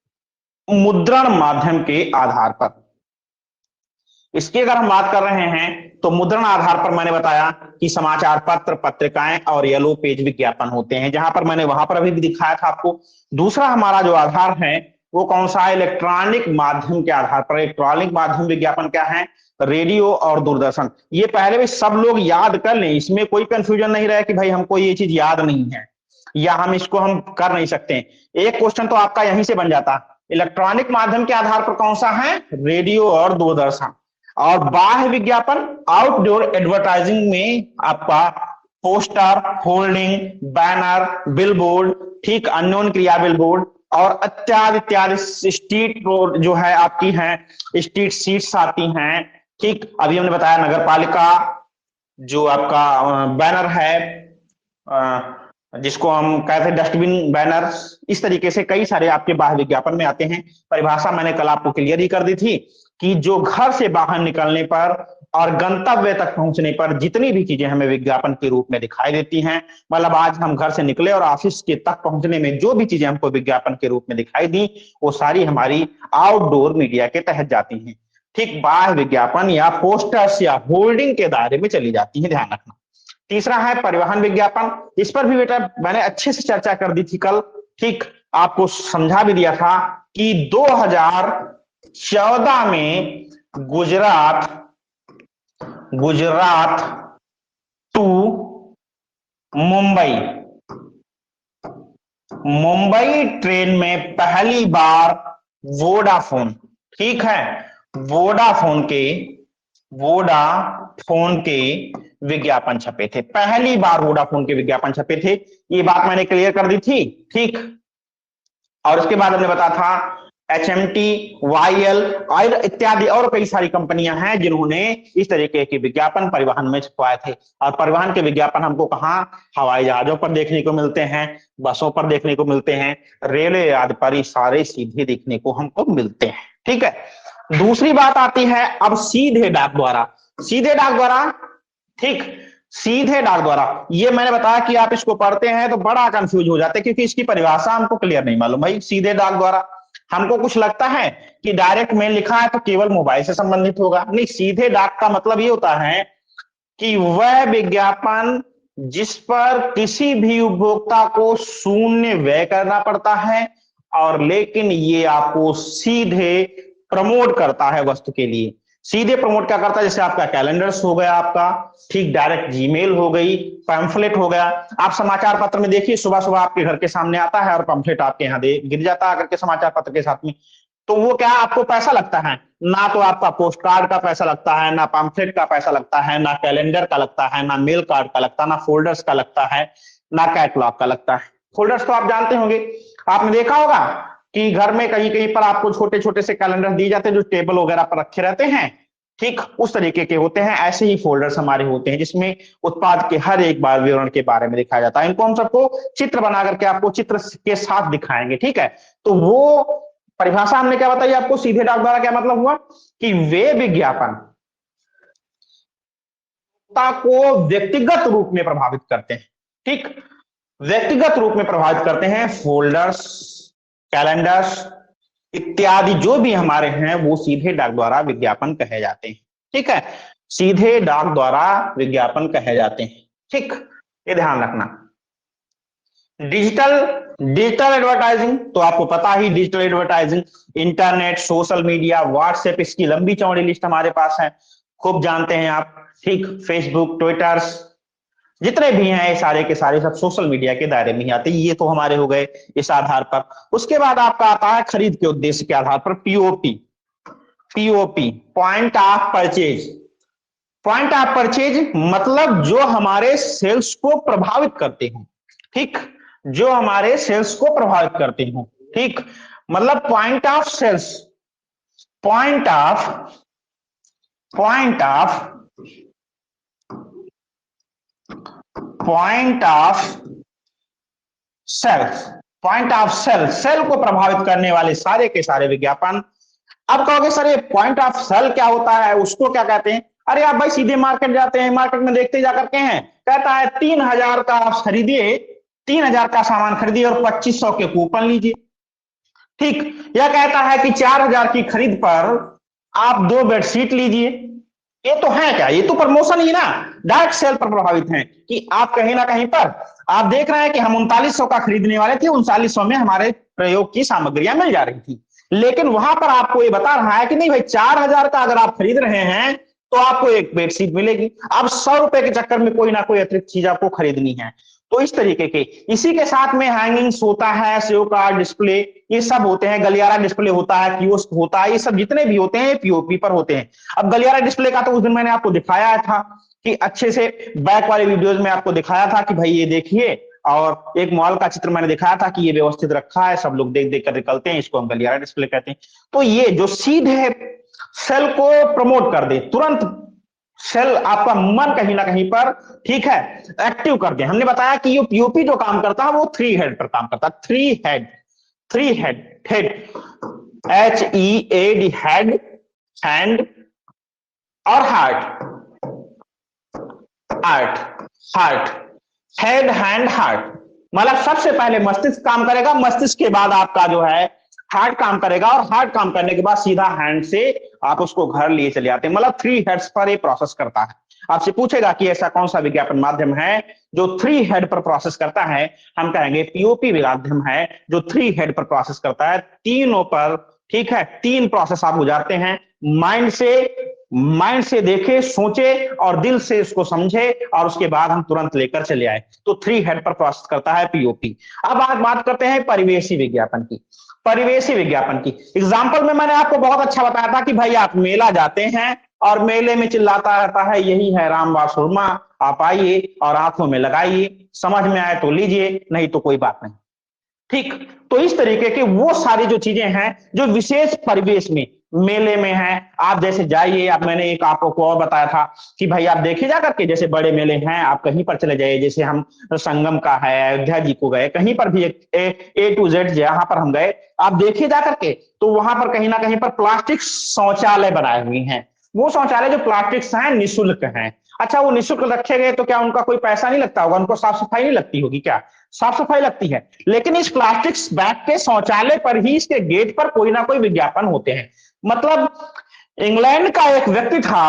[SPEAKER 1] मुद्रण माध्यम के आधार पर इसकी अगर हम बात कर रहे हैं तो मुद्रण आधार पर मैंने बताया कि समाचार पत्र, पत्रिकाएं और येलो पेज विज्ञापन होते हैं, जहां पर मैंने वहां पर अभी भी दिखाया था आपको। दूसरा हमारा जो आधार है वो कौन सा है? इलेक्ट्रॉनिक माध्यम के आधार पर। इलेक्ट्रॉनिक माध्यम विज्ञापन क्या है? रेडियो और दूरदर्शन। ये पहले भी सब लोग याद कर लें, इसमें कोई कंफ्यूजन नहीं रहे कि भाई हमको ये चीज याद नहीं है या हम इसको हम कर नहीं सकते। एक क्वेश्चन तो आपका यहीं से बन जाता। इलेक्ट्रॉनिक माध्यम के आधार पर कौन सा है? रेडियो और दूरदर्शन। और बाह्य विज्ञापन आउटडोर एडवर्टाइजिंग में आपका पोस्टर, होल्डिंग, बैनर, बिलबोर्ड, ठीक, अननोन क्रिया बिलबोर्ड और इत्यादि इत्यादि। स्ट्रीट रोड जो है आपकी है, स्ट्रीट सीट्स आती हैं। ठीक, अभी हमने बताया नगर पालिका जो आपका बैनर है जिसको हम कहते हैं डस्टबिन बैनर। इस तरीके से कई सारे आपके बाह्य विज्ञापन में आते हैं। परिभाषा मैंने कल आपको क्लियर ही कर दी थी कि जो घर से बाहर निकलने पर और गंतव्य तक पहुंचने पर जितनी भी चीजें हमें विज्ञापन के रूप में दिखाई देती हैं, मतलब आज हम घर से निकले और ऑफिस के तक पहुंचने में जो भी चीजें हमको विज्ञापन के रूप में दिखाई दी वो सारी हमारी आउटडोर मीडिया के तहत जाती हैं। ठीक, बाह्य विज्ञापन या पोस्टर्स या होल्डिंग के दायरे में चली जाती है, ध्यान रखना। तीसरा है परिवहन विज्ञापन। इस पर भी बेटा मैंने अच्छे से चर्चा कर दी थी कल। ठीक, आपको समझा भी दिया था कि 2014 में गुजरात टू मुंबई ट्रेन में पहली बार वोडाफोन, ठीक है, वोडाफोन के विज्ञापन छपे थे। पहली बार वोडाफोन के विज्ञापन छपे थे, ये बात मैंने क्लियर कर दी थी। ठीक, और उसके बाद हमने बताया था HMT, YL और इत्यादि और कई सारी कंपनियां हैं जिन्होंने इस तरीके के विज्ञापन परिवहन में छपवाए थे। और परिवहन के विज्ञापन हमको कहां? हवाई जहाजों पर देखने को मिलते हैं, बसों पर देखने को मिलते हैं, रेलवे आदि पर सारे सीधे देखने को हमको मिलते हैं। ठीक है, दूसरी बात आती है अब सीधे डाक द्वारा। ठीक, सीधे डाक द्वारा, ये मैंने बताया कि आप इसको पढ़ते हैं तो बड़ा कंफ्यूज हो जाते हैं क्योंकि इसकी परिभाषा हमको क्लियर नहीं मालूम। भाई सीधे डाक द्वारा हमको कुछ लगता है कि डायरेक्ट मेल लिखा है तो केवल मोबाइल से संबंधित होगा, नहीं। सीधे डाक का मतलब ये होता है कि वह विज्ञापन जिस पर किसी भी उपभोक्ता को शून्य व्यय करना पड़ता है और लेकिन ये आपको सीधे प्रमोट करता है वस्तु के लिए। सीधे प्रमोट क्या करता है? जैसे आपका कैलेंडर्स हो गया आपका, ठीक, डायरेक्ट जीमेल हो गई, पैम्फलेट हो गया। आप समाचार पत्र में देखिए, सुबह सुबह आपके घर के सामने आता है और पैम्फलेट आपके यहाँ गिर जाता है करके समाचार पत्र के साथ में। तो वो क्या आपको पैसा लगता है? ना तो आपका पोस्ट कार्ड का पैसा लगता है, ना पैम्फलेट का पैसा लगता है, ना कैलेंडर का लगता है, ना मेल कार्ड का लगता है, ना फोल्डर्स का लगता है, ना कैटलॉग का लगता है। फोल्डर्स तो आप जानते होंगे, आपने देखा होगा कि घर में कहीं कहीं पर आपको छोटे छोटे से कैलेंडर दिए जाते हैं जो टेबल वगैरह पर रखे रहते हैं। ठीक, उस तरीके के होते हैं। ऐसे ही फोल्डर्स हमारे होते हैं जिसमें उत्पाद के हर एक बार विवरण के बारे में दिखाया जाता है। इनको हम सबको चित्र बना करके आपको चित्र के साथ दिखाएंगे। ठीक है, तो वो परिभाषा हमने क्या बताई आपको? सीधे डाक द्वारा क्या मतलब हुआ कि वे विज्ञापन को व्यक्तिगत रूप में प्रभावित करते हैं। ठीक, व्यक्तिगत रूप में प्रभावित करते हैं। फोल्डर्स, कैलेंडर्स इत्यादि जो भी हमारे हैं वो सीधे डाक द्वारा विज्ञापन कहे जाते हैं। ठीक है, सीधे डाक द्वारा विज्ञापन कहे जाते हैं। ठीक, ये ध्यान रखना। डिजिटल डिजिटल एडवर्टाइजिंग तो आपको पता ही, digital advertising internet, social media, WhatsApp, इसकी लंबी चौड़ी लिस्ट हमारे पास है, खूब जानते हैं आप। ठीक, फेसबुक, ट्विटर, जितने भी हैं ये सारे के सारे सब सोशल मीडिया के दायरे में ही आते हैं। ये तो हमारे हो गए इस आधार पर। उसके बाद आपका आता है खरीद के उद्देश्य के आधार पर POP. POP, point of purchase. Point of purchase मतलब जो हमारे सेल्स को प्रभावित करते हो। ठीक, जो हमारे सेल्स को प्रभावित करते हो। ठीक, मतलब point of sales, point of point of point of sale, point of sale, sale को प्रभावित करने वाले सारे के सारे विज्ञापन। अब कहोगे सर ये पॉइंट ऑफ सेल क्या होता है, उसको क्या कहते हैं? अरे आप भाई सीधे मार्केट जाते हैं, मार्केट में देखते जाकर के हैं, कहता है 3000 का आप खरीदिए, 3000 का सामान खरीदिए और 2500 के कूपन लीजिए। ठीक, यह कहता है कि 4000 की खरीद पर आप 2 बेडशीट लीजिए। ये तो है क्या, ये तो प्रमोशन ही ना, डायरेक्ट सेल पर प्रभावित है कि आप कहीं ना कहीं पर आप देख रहे हैं कि हम 3900 का खरीदने वाले थे, 3900 में हमारे प्रयोग की सामग्रियां मिल जा रही थी, लेकिन वहां पर आपको ये बता रहा है कि नहीं भाई 4000 का अगर आप खरीद रहे हैं तो आपको एक बेडशीट मिलेगी। अब 100 रुपए के चक्कर में कोई ना कोई अतिरिक्त चीज आपको खरीदनी है। तो इस तरीके के, इसी के साथ में हैंगिंग्स होता है, सेव कार्ड डिस्प्ले, ये सब होते हैं, गलियारा डिस्प्ले होता है, कियोस्क होता है, ये सब जितने भी होते हैं पीओपी पर होते हैं। अब गलियारा डिस्प्ले का तो उस दिन मैंने आपको दिखाया था कि अच्छे से बैक वाले वीडियोज में आपको दिखाया था कि भाई ये देखिए, और एक मॉल का चित्र मैंने दिखाया था कि ये व्यवस्थित रखा है, सब लोग देख देख कर निकलते हैं, इसको हम गलियारा डिस्प्ले कहते हैं। तो ये जो सीधे सेल को प्रमोट कर दे, तुरंत सेल आपका मन कहीं ना कहीं पर, ठीक है, एक्टिव कर दे। हमने बताया कि ये पीओपी जो काम करता है वो 3 हेड पर काम करता है। 3 head, 3 head, head HEAD, head, hand और heart, heart, heart, head, hand, heart. मतलब सबसे पहले मस्तिष्क काम करेगा, मस्तिष्क के बाद आपका जो है हार्ट काम करेगा, और हार्ट काम करने के बाद सीधा हैंड से आप उसको घर लिए चले आते हैं। मतलब 3 हेड्स पर ये प्रोसेस करता है। आपसे पूछेगा कि ऐसा कौन सा विज्ञापन माध्यम है जो 3 हेड पर प्रोसेस करता है, हम कहेंगे पीओपी माध्यम है जो 3 हेड पर प्रोसेस करता है, तीनों पर। ठीक है, 3 प्रोसेस आप गुजारते हैं, माइंड से देखे, सोचे और दिल से उसको समझे, और उसके बाद हम तुरंत लेकर चले आए। तो 3 हेड पर प्रोसेस करता है पीओपी। अब आज बात करते हैं परिवेशी विज्ञापन की। परिवेशी विज्ञापन की एग्जाम्पल में मैंने आपको बहुत अच्छा बताया था कि भाई आप मेला जाते हैं और मेले में चिल्लाता रहता है यही है रामबाण सुरमा, आप आइए और आंखों में लगाइए, समझ में आए तो लीजिए, नहीं तो कोई बात नहीं। ठीक, तो इस तरीके के वो सारी जो चीजें हैं जो विशेष परिवेश में, मेले में है, आप जैसे जाइए, आप मैंने एक आपको और बताया था कि भाई आप देखे जा करके, जैसे बड़े मेले हैं आप कहीं पर चले जाइए, जैसे हम संगम का है, अयोध्या जी को गए, कहीं पर भी A to Z जहां पर हम गए, आप देखे जा करके, तो वहां पर कहीं ना कहीं पर प्लास्टिक शौचालय बनाए हुए हैं। वो शौचालय जो प्लास्टिक हैं निःशुल्क हैं। अच्छा, वो निःशुल्क रखे गए तो क्या उनका कोई पैसा नहीं लगता होगा, उनको साफ सफाई नहीं लगती होगी क्या? साफ सफाई लगती है, लेकिन इस प्लास्टिक बैग के शौचालय पर ही, इसके गेट पर कोई ना कोई विज्ञापन होते हैं। मतलब इंग्लैंड का एक व्यक्ति था,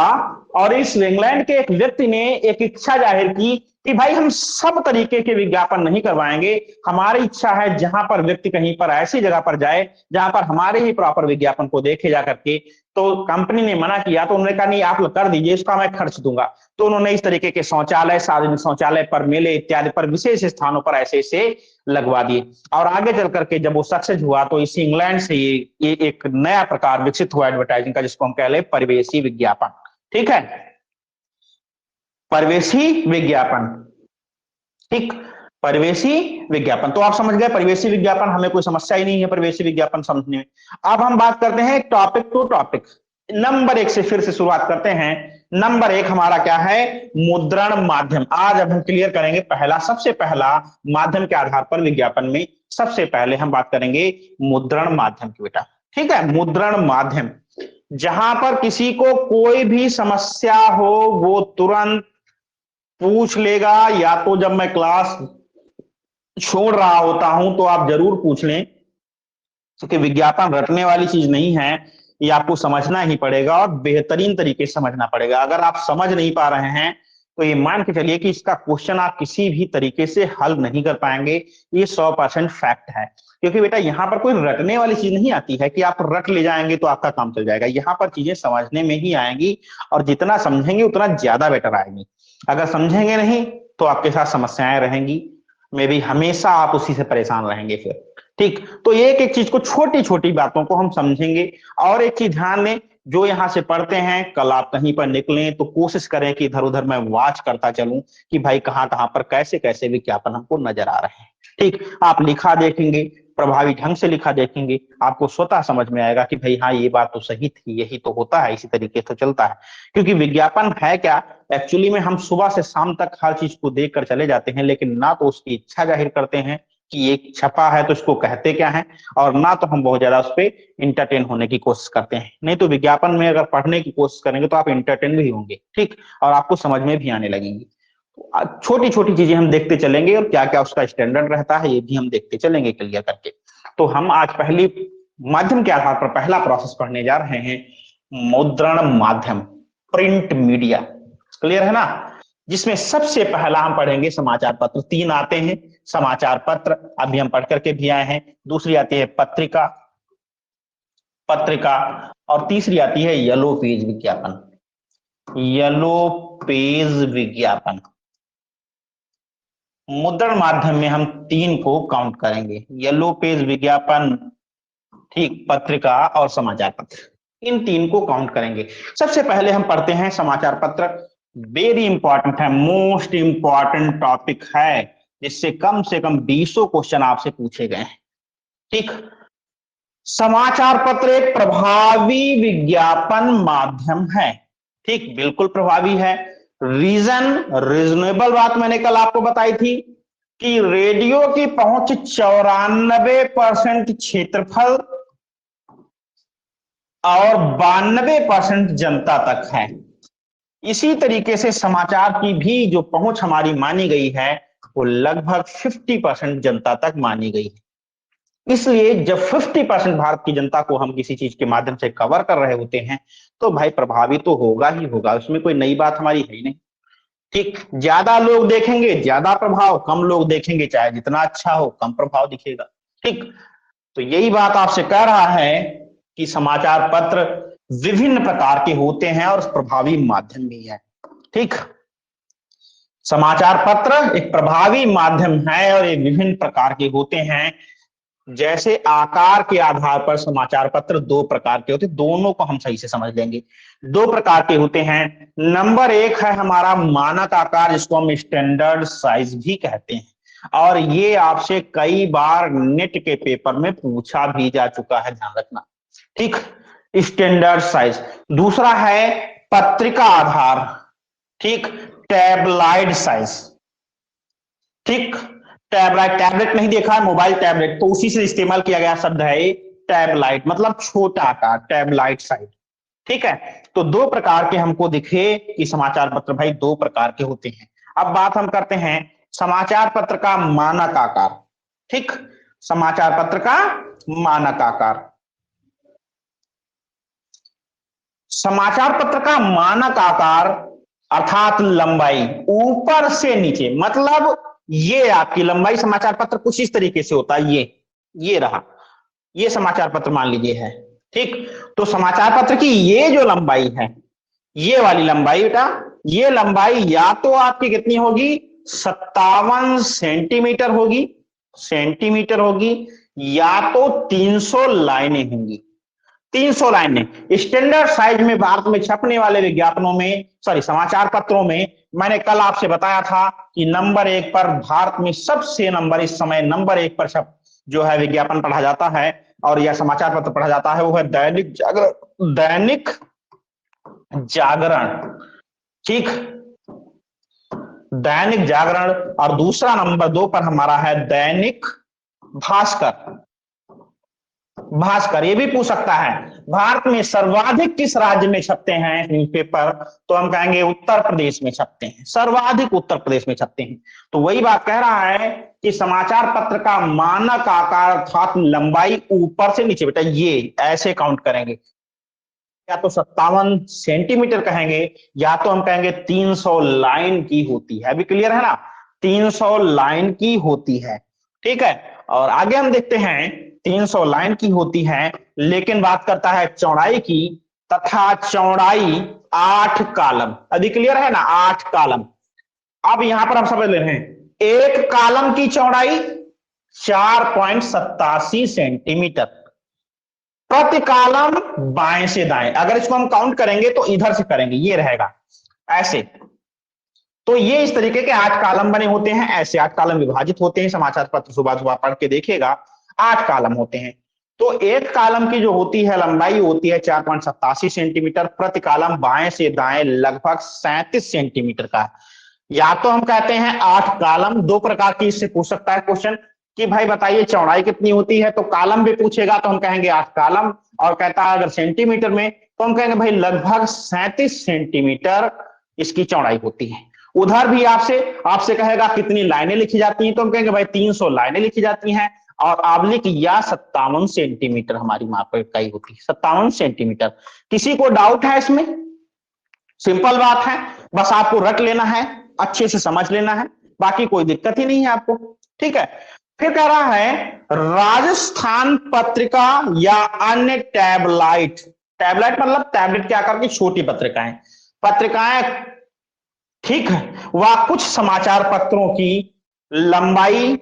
[SPEAKER 1] और इस इंग्लैंड के एक व्यक्ति ने एक इच्छा जाहिर की कि भाई हम सब तरीके के विज्ञापन नहीं करवाएंगे, हमारी इच्छा है जहां पर व्यक्ति कहीं पर ऐसी जगह पर जाए जहां पर हमारे ही प्रॉपर विज्ञापन को देखे जा करके। तो कंपनी ने मना किया, तो उन्होंने कहा नहीं आप लोग कर दीजिए, इसका मैं खर्च दूंगा। तो उन्होंने इस तरीके के शौचालय, सार्वजनिक शौचालय पर, मेले इत्यादि पर, विशेष स्थानों पर ऐसे ऐसे लगवा दिए। और आगे चल करके जब वो सक्सेस हुआ तो इसी इंग्लैंड से ये एक नया प्रकार विकसित हुआ एडवर्टाइजिंग का, जिसको हम कह ले परिवेशी विज्ञापन। ठीक है, परिवेशी विज्ञापन। ठीक, परिवेशी विज्ञापन तो आप समझ गए, परिवेशी विज्ञापन हमें कोई समस्या ही नहीं है परिवेशी विज्ञापन समझने में। अब हम बात करते हैं टॉपिक टू टॉपिक। नंबर 1 से फिर से शुरुआत करते हैं। नंबर 1 हमारा क्या है? मुद्रण माध्यम। आज अब हम क्लियर करेंगे पहला, सबसे पहला माध्यम के आधार पर विज्ञापन में सबसे पहले हम बात करेंगे मुद्रण माध्यम की बेटा। ठीक है, मुद्रण माध्यम, जहां पर किसी को कोई भी समस्या हो वो तुरंत पूछ लेगा, या तो जब मैं क्लास छोड़ रहा होता हूं तो आप जरूर पूछ लें, क्योंकि विज्ञापन रटने वाली चीज नहीं है, ये आपको समझना ही पड़ेगा और बेहतरीन तरीके से समझना पड़ेगा। अगर आप समझ नहीं पा रहे हैं तो ये मान के चलिए कि इसका क्वेश्चन आप किसी भी तरीके से हल नहीं कर पाएंगे, ये 100% फैक्ट है। क्योंकि बेटा यहाँ पर कोई रटने वाली चीज नहीं आती है कि आप रट ले जाएंगे तो आपका काम चल जाएगा। यहाँ पर चीजें समझने में ही आएंगी, और जितना समझेंगे उतना ज्यादा बेटर आएंगी। अगर समझेंगे नहीं तो आपके साथ समस्याएं रहेंगी, मे भी हमेशा आप उसी से परेशान रहेंगे फिर। ठीक, तो एक एक चीज को, छोटी छोटी बातों को हम समझेंगे। और एक चीज ध्यान दें, जो यहाँ से पढ़ते हैं, कल आप कहीं पर निकलें तो कोशिश करें कि इधर उधर मैं वॉच करता चलूं कि भाई कहाँ कहाँ पर कैसे कैसे विज्ञापन हमको नजर आ रहे हैं। ठीक, आप लिखा देखेंगे, प्रभावी ढंग से लिखा देखेंगे, आपको स्वतः समझ में आएगा कि भाई हाँ ये बात तो सही थी, यही तो होता है, इसी तरीके से चलता है। क्योंकि विज्ञापन है क्या, एक्चुअली में हम सुबह से शाम तक हर चीज को देख कर चले जाते हैं, लेकिन ना तो उसकी इच्छा जाहिर करते हैं कि ये छपा है तो इसको कहते क्या है, और ना तो हम बहुत ज्यादा उस पर इंटरटेन होने की कोशिश करते हैं। नहीं तो विज्ञापन में अगर पढ़ने की कोशिश करेंगे तो आप इंटरटेन भी होंगे, ठीक, और आपको समझ में भी आने लगेंगी। छोटी छोटी चीजें हम देखते चलेंगे, और क्या क्या उसका स्टैंडर्ड रहता है ये भी हम देखते चलेंगे क्लियर करके। तो हम आज पहली माध्यम के आधार पर पहला प्रोसेस पढ़ने जा रहे हैं, मुद्रण माध्यम, प्रिंट मीडिया। क्लियर है ना? जिसमें सबसे पहला हम पढ़ेंगे समाचार पत्र। 3 आते हैं समाचार पत्र, अभी हम पढ़ करके भी आए हैं। दूसरी आती है पत्रिका, और तीसरी आती है येलो पेज विज्ञापन, येलो पेज विज्ञापन। मुद्रण माध्यम में हम 3 को काउंट करेंगे, येलो पेज विज्ञापन, ठीक, पत्रिका और समाचार पत्र, इन 3 को काउंट करेंगे। सबसे पहले हम पढ़ते हैं समाचार पत्र। वेरी इंपॉर्टेंट है, मोस्ट इंपॉर्टेंट टॉपिक है, जिससे कम से कम 20 क्वेश्चन आपसे पूछे गए हैं। ठीक, समाचार पत्र एक प्रभावी विज्ञापन माध्यम है। ठीक, बिल्कुल प्रभावी है। रीजनेबल बात मैंने कल आपको बताई थी कि रेडियो की पहुंच 94% क्षेत्रफल और 92% जनता तक है। इसी तरीके से समाचार की भी जो पहुंच हमारी मानी गई है वो लगभग 50% जनता तक मानी गई है। इसलिए जब 50% भारत की जनता को हम किसी चीज के माध्यम से कवर कर रहे होते हैं तो भाई प्रभावी तो होगा ही होगा, उसमें कोई नई बात हमारी है ही नहीं। ठीक, ज्यादा लोग देखेंगे ज्यादा प्रभाव, कम लोग देखेंगे चाहे जितना अच्छा हो कम प्रभाव दिखेगा। ठीक, तो यही बात आपसे कह रहा है कि समाचार पत्र विभिन्न प्रकार के होते हैं और प्रभावी माध्यम भी है। ठीक, समाचार पत्र एक प्रभावी माध्यम है और ये विभिन्न प्रकार के होते हैं। जैसे आकार के आधार पर समाचार पत्र 2 प्रकार के होते हैं, दोनों को हम सही से समझ लेंगे। 2 प्रकार के होते हैं। नंबर 1 है हमारा मानक आकार, जिसको हम स्टैंडर्ड साइज भी कहते हैं, और ये आपसे कई बार नेट के पेपर में पूछा भी जा चुका है, ध्यान रखना। ठीक, स्टैंडर्ड साइज। दूसरा है पत्रिका आधार, ठीक, टैबलाइड साइज। ठीक, टैबलाइट, टैबलेट नहीं देखा है, मोबाइल टैबलेट, तो उसी से इस्तेमाल किया गया शब्द है टैबलाइट, मतलब छोटा आकार, टैबलाइट साइज। ठीक है, तो 2 प्रकार के हमको दिखे कि समाचार पत्र भाई 2 प्रकार के होते हैं। अब बात हम करते हैं समाचार पत्र का मानक आकार। ठीक, समाचार पत्र का मानक आकार। समाचार पत्र का मानक आकार अर्थात लंबाई ऊपर से नीचे, मतलब ये आपकी लंबाई समाचार पत्र कुछ इस तरीके से होता है, ये रहा, ये समाचार पत्र मान लीजिए है। ठीक, तो समाचार पत्र की ये जो लंबाई है, ये वाली लंबाई बेटा, ये लंबाई या तो आपकी कितनी होगी, 57 सेंटीमीटर होगी, या तो 300 लाइनें होंगी। 300 लाइनें। स्टैंडर्ड साइज में भारत में छपने वाले विज्ञापनों में, समाचार पत्रों में, मैंने कल आपसे बताया था कि नंबर 1 पर भारत में सबसे इस समय नंबर 1 पर जो है विज्ञापन पढ़ा जाता है और यह समाचार पत्र पढ़ा जाता है, वो है दैनिक जागरण। ठीक, दैनिक जागरण। और दूसरा नंबर 2 पर हमारा है दैनिक भास्कर। ये भी पूछ सकता है भारत में सर्वाधिक किस राज्य में छपते हैं न्यूज़पेपर, तो हम कहेंगे उत्तर प्रदेश में छपते हैं, सर्वाधिक उत्तर प्रदेश में छपते हैं। तो वही बात कह रहा है कि समाचार पत्र का मानक आकार अर्थात लंबाई ऊपर से नीचे, बेटा ये ऐसे काउंट करेंगे, या तो 57 सेंटीमीटर कहेंगे, या तो हम कहेंगे 300 लाइन की होती है। अभी क्लियर है ना, 300 लाइन की होती है, ठीक है। और आगे हम देखते हैं 300 लाइन की होती है, लेकिन बात करता है चौड़ाई की, तथा चौड़ाई 8 कॉलम। अभी क्लियर है ना, 8 कॉलम। अब यहां पर हम समझ ले रहे हैं, एक कॉलम की चौड़ाई 4.87 सेंटीमीटर, प्रति कॉलम बाएं से दाएं। अगर इसको हम काउंट करेंगे तो इधर से करेंगे, ये रहेगा ऐसे। तो ये इस तरीके के 8 कॉलम बने होते हैं, ऐसे 8 कॉलम विभाजित होते हैं। समाचार पत्र सुबह सुबह पढ़ के देखिएगा, 8 कॉलम होते हैं। तो एक कॉलम की जो होती है लंबाई होती है 4.87 सेंटीमीटर, प्रति कॉलम बाएं से दाएं लगभग 37 सेंटीमीटर का। या तो हम कहते हैं 8 कॉलम, दो प्रकार की इससे पूछ सकता है क्वेश्चन कि भाई बताइए चौड़ाई कितनी होती है, तो कॉलम भी पूछेगा तो हम कहेंगे 8 कॉलम, और कहता है अगर सेंटीमीटर में तो हम कहेंगे भाई लगभग 37 सेंटीमीटर इसकी चौड़ाई होती है। उधर भी आपसे कहेगा कितनी लाइनें लिखी जाती हैं, तो हम कहेंगे भाई 300 लाइनें लिखी जाती हैं, और आबलिक या 57 सेंटीमीटर हमारी माप इकाई होती है, 57 सेंटीमीटर। किसी को डाउट है इसमें? सिंपल बात है, बस आपको रट लेना है, अच्छे से समझ लेना है, बाकी कोई दिक्कत ही नहीं है आपको, ठीक है। फिर कह रहा है राजस्थान पत्रिका या अन्य टैबलाइट, टैबलाइट मतलब टैबलेट के आकार की छोटी पत्रिकाएं, ठीक है, वह कुछ समाचार पत्रों की लंबाई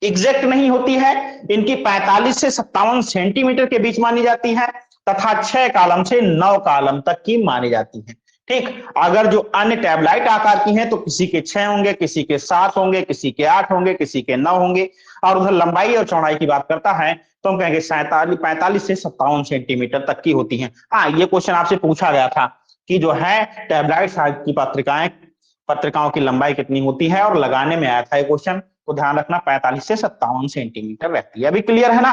[SPEAKER 1] एग्जैक्ट नहीं होती है, इनकी 45 से 57 सेंटीमीटर के बीच मानी जाती है, तथा 6 कॉलम से 9 कॉलम तक की मानी जाती है, ठीक। अगर जो अन्य टैबलाइट आकार की हैं तो किसी के 6 होंगे, किसी के 7 होंगे, किसी के 8 होंगे, किसी के 9 होंगे। और उधर लंबाई और चौड़ाई की बात करता है तो हम कहेंगे 45 से 57 सेंटीमीटर तक की होती हैं। हाँ, ये क्वेश्चन आपसे पूछा गया था कि जो है टैबलाइट साइज की पत्रिकाओं की लंबाई कितनी होती है, और लगाने में आया था ये क्वेश्चन, तो ध्यान रखना 45 से 57 सेंटीमीटर रहती है। अभी क्लियर है ना।